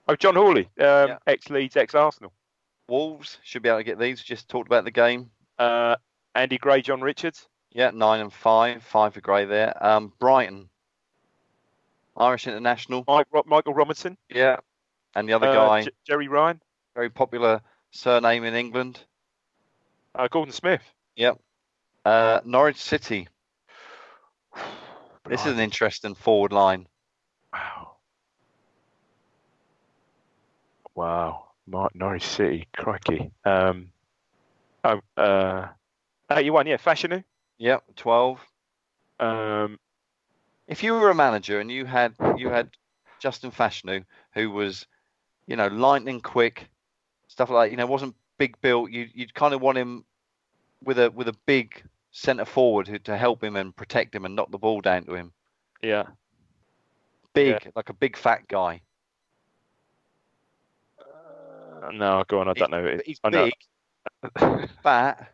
Oh, John Hawley, ex-Leeds, ex-Arsenal. Wolves should be able to get these. Just talked about the game. Andy Gray, John Richards. Yeah, 9 and 5. 5 for Gray there. Brighton, Irish international. Michael Robinson. Yeah. And the other guy, Jerry Ryan. very popular surname in England. Gordon Smith. Yep. Norwich City. This is an interesting forward line. Wow. Norwich City, crikey. 81, yeah, Fashanu. Yep, 12. Um, if you were a manager and you had Justin Fashanu, who was, lightning quick, stuff like that, wasn't big built, you'd kind of want him with a big centre forward to help him and protect him and knock the ball down to him. Yeah. Like a big fat guy. No, go on. I don't know. He's big, fat.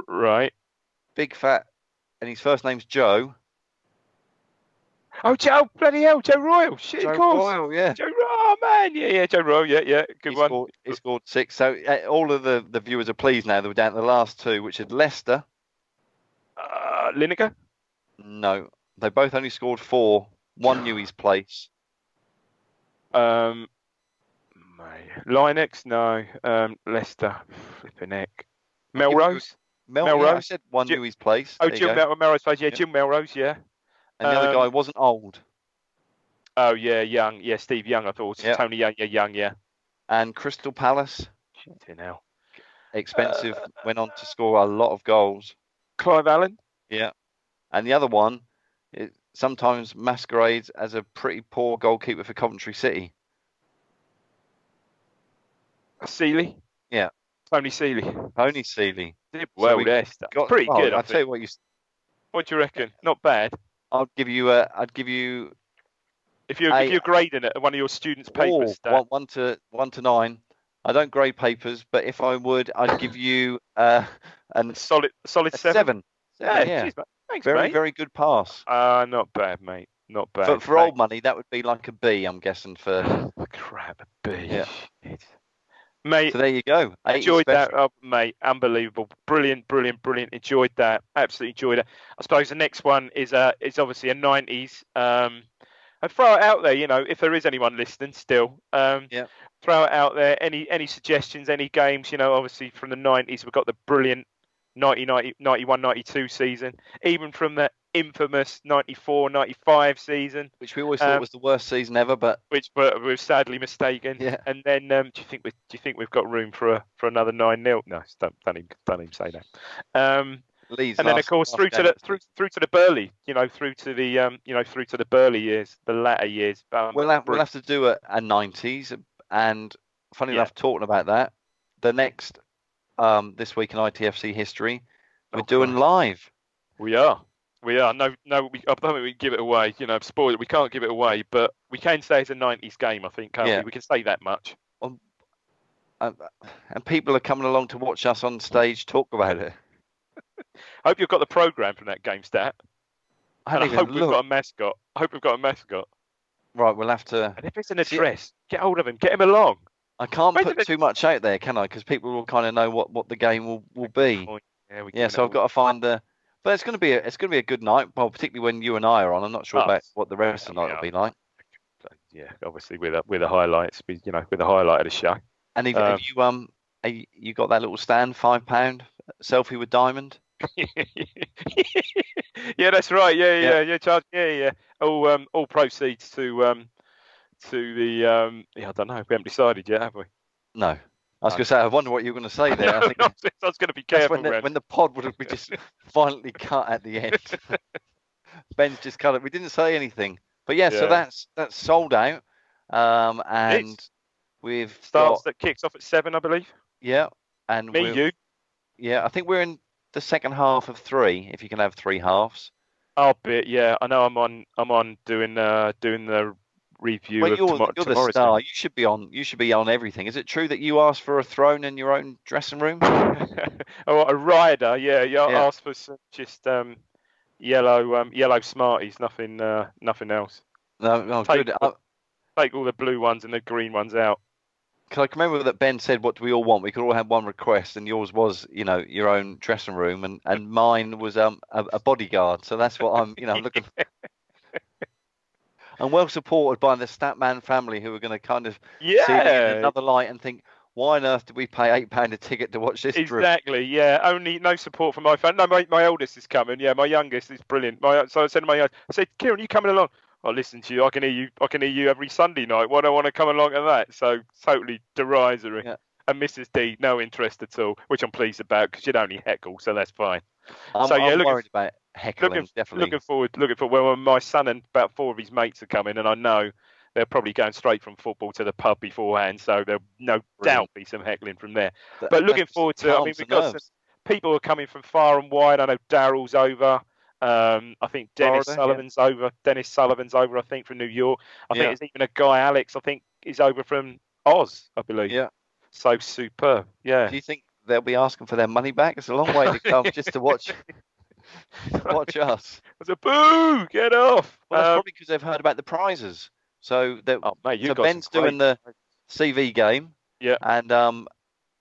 Right. Big, fat. And his first name's Joe. Oh, Joe, bloody hell, Joe Royal. Shit, Joe of course. Royal, yeah. Joe Royal, oh, man. Yeah, Joe Royal. Yeah. Good one. He scored 6. So all of the viewers are pleased now that we're down to the last 2, which is Leicester. Lineker? No. They both only scored 4. One knew his place. Linux? No. Leicester. Flipping heck. Melrose? Melrose? Yeah, I said one knew his place. Oh, Jim Melrose place. Yeah, Jim Melrose, yeah. And the other guy wasn't old. Oh, yeah, Young. Yeah, Steve Young, I thought. Yep. Tony Young, yeah, Young, yeah. And Crystal Palace. Hell. Expensive. Went on to score a lot of goals. Clive Allen? Yeah. And the other one, it sometimes masquerades as a pretty poor goalkeeper for Coventry City. Seeley? Yeah. Tony Seeley. Tony Seeley. Well, that's pretty good. I'll tell you what. What do you reckon? Not bad. I'd give you. If you're grading it, one of your students' papers. 1 to 9. I don't grade papers, but if I would, I'd give you a solid 7. Yeah. Geez, thanks, very, mate. very good pass. Not bad, mate. Not bad. For old money, that would be like a B, I'm guessing. For crap, a B. Yeah. Mate, so there you go. Enjoyed that, mate. Unbelievable, brilliant. Enjoyed that, absolutely enjoyed it. I suppose the next one is obviously a 90s. I'd throw it out there, if there is anyone listening still. Throw it out there. Any suggestions? Any games? Obviously from the 90s, we've got the brilliant 91-92 season, even from the infamous 94-95 season, which we always thought was the worst season ever, but we're sadly mistaken. Yeah. And then, do you think we've got room for another 9-0? No, don't even say that. Leeds, and then of course through to the Burley, through to the Burley years, the latter years. We'll have to do a 90s, and funny enough, talking about that, the next this week in ITFC history, we're doing live. We are. No, I don't think we can give it away. Spoil it. We can't give it away, but we can say it's a 90s game, I think, can't we? We can say that much. And people are coming along to watch us on stage talk about it. I hope you've got the programme from that game, Stat. I hope we've got a mascot. Right, we'll have to... And if it's an address, get hold of him. Get him along. I can't put too much out there, can I? Because people will kind of know what the game will be. So I've got to find the... But it's going to be a good night. Well, particularly when you and I are on. I'm not sure about what the rest of the night will be like. Yeah, obviously with the highlights, with the highlight of the show. And have you got that little stand, £5 selfie with diamond? Yeah, that's right. Yeah. All proceeds to the I don't know. We haven't decided yet, have we? No. I was going to say, I wonder what you were going to say there. I was going to be careful. When the pod would have been just violently cut at the end. Ben's just cut it. We didn't say anything. But so that's sold out. And we've that kicks off at 7, I believe. Yeah. And you. Yeah, I think we're in the second half of 3, if you can have 3 halves. I'll bet, yeah. I know I'm on doing the review of tomorrow. You're the star. You should be on everything. Is it true that you asked for a throne in your own dressing room? A rider, yeah. I asked for some just yellow Smarties, nothing else. No, good. take all the blue ones and the green ones out. Because I can remember that Ben said, "What do we all want?" We could all have one request, and yours was, your own dressing room, and mine was a bodyguard. So that's what I'm, I'm looking. I'm well supported by the Statman family, who are going to kind of see me in another light and think, why on earth did we pay £8 a ticket to watch this? Exactly. Yeah. Only no support from my family. No, my eldest is coming. Yeah, my youngest is brilliant. So I said to my youngest, I said, Kieran, you coming along? I listen to you. I can hear you. I can hear you every Sunday night. Why do I want to come along to that? So totally derisory. Yeah. And Mrs. D, no interest at all, which I'm pleased about because you'd only heckle, so that's fine. I'm worried about heckling. Definitely. Looking forward. Well, my son and about 4 of his mates are coming, and I know they're probably going straight from football to the pub beforehand, so there'll no doubt be some heckling from there. But looking forward to it. I mean, we've got some people are coming from far and wide. I know Daryl's over. I think Dennis Sullivan's over. Dennis Sullivan's over, I think, from New York. I think there's even a guy, Alex, I think, is over from Oz, I believe. Yeah. So superb. Yeah. Do you think they'll be asking for their money back? It's a long way to come just to watch us. It's a boo! Get off! Well, that's probably because they've heard about the prizes. So, Ben's doing the CV game. Yeah. And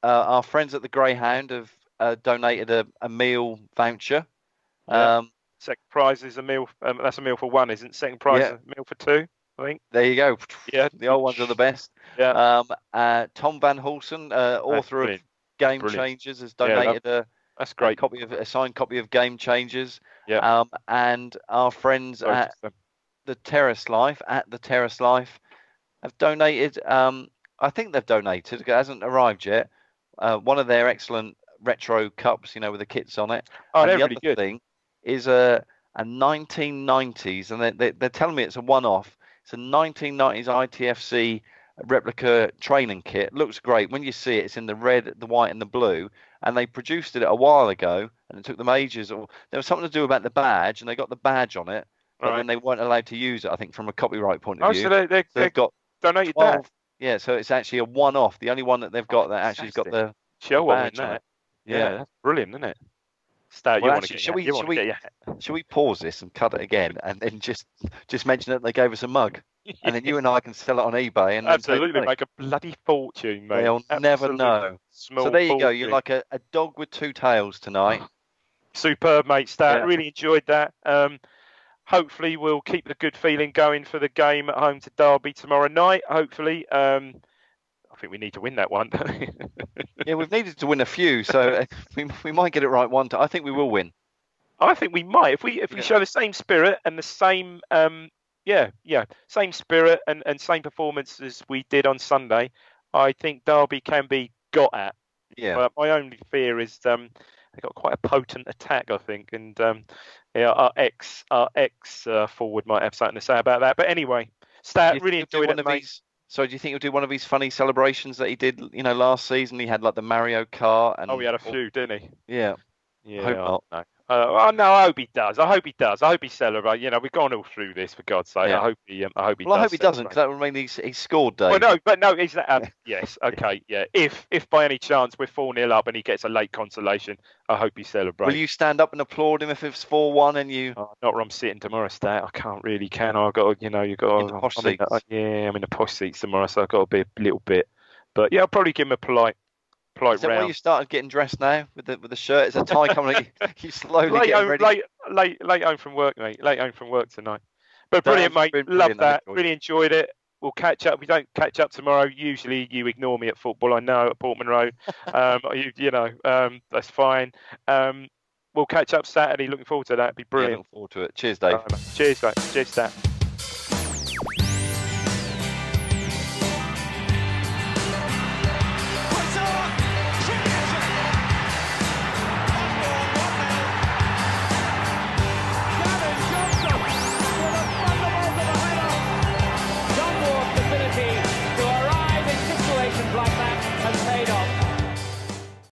our friends at the Greyhound have donated a meal voucher. Yeah. Second prize is a meal. That's a meal for one, isn't it? Second prize is a meal for two, I think. There you go. Yeah. The old ones are the best. Yeah. Tom Van Hulsen, author of Game Changers, has donated that's great. A signed copy of Game Changers. Yeah. And our friends at the Terrace Life have donated. I think they've donated. It hasn't arrived yet. One of their excellent retro cups, with the kits on it. Oh, and they're the really other good. thing is a 1990s, and they're telling me it's a one-off. It's a 1990s ITFC replica training kit. Looks great. When you see it, it's in the red, the white, and the blue. And they produced it a while ago, and it took them ages. There was something to do about the badge, and they got the badge on it, but then they weren't allowed to use it, I think, from a copyright point of view. So they've got donated 12, that. Yeah, so it's actually a one-off. The only one that they've got that actually's got the badge on it. Yeah, that's brilliant, isn't it? Shall we pause this and cut it again, and then just mention that they gave us a mug, and then you and I can sell it on eBay and absolutely make a bloody fortune, mate. They'll never know. So there you go. You're like a dog with two tails tonight. Superb, mate. Stat. Really enjoyed that. Hopefully we'll keep the good feeling going for the game at home to Derby tomorrow night. Hopefully. I think we need to win that one. Yeah, we've needed to win a few, so we might get it right one time. I think we will win. I think we might if we show the same spirit and the same same spirit and same performance as we did on Sunday. I think Derby can be got at. Yeah. But my only fear is they got quite a potent attack, I think, and our ex forward might have something to say about that. But anyway, Stat, really enjoyed it, mate. So do you think he'll do one of his funny celebrations that he did, last season? He had like the Mario Kart. And he had a few, didn't he? Yeah. Yeah. Hope not. No. No, I hope he does. I hope he celebrates. We've gone all through this, for God's sake. Yeah. I hope he does. I hope he doesn't, because that would mean he scored, Dave. Well, no, is that? Yes, okay, yeah. If by any chance we're 4-0 up and he gets a late consolation, I hope he celebrates. Will you stand up and applaud him if it's 4-1 and you? Not where I'm sitting tomorrow, Stat. I can't really, can I? I've got, you've got. In the posh seats. I'm in the posh seats tomorrow, so I've got to be a little bit. But yeah, I'll probably give him a polite Is that round. why you started getting dressed now with the shirt? Is a tie coming? You slowly getting ready. Late home from work, mate. Late home from work tonight. But brilliant, mate. Love that. Really enjoyed it. We'll catch up. We don't catch up tomorrow. Usually you ignore me at football. I know, at Portman Road. That's fine. We'll catch up Saturday. Looking forward to that. It'd be brilliant. Looking forward to it. Cheers, Dave. Cheers, mate. Cheers, Stat.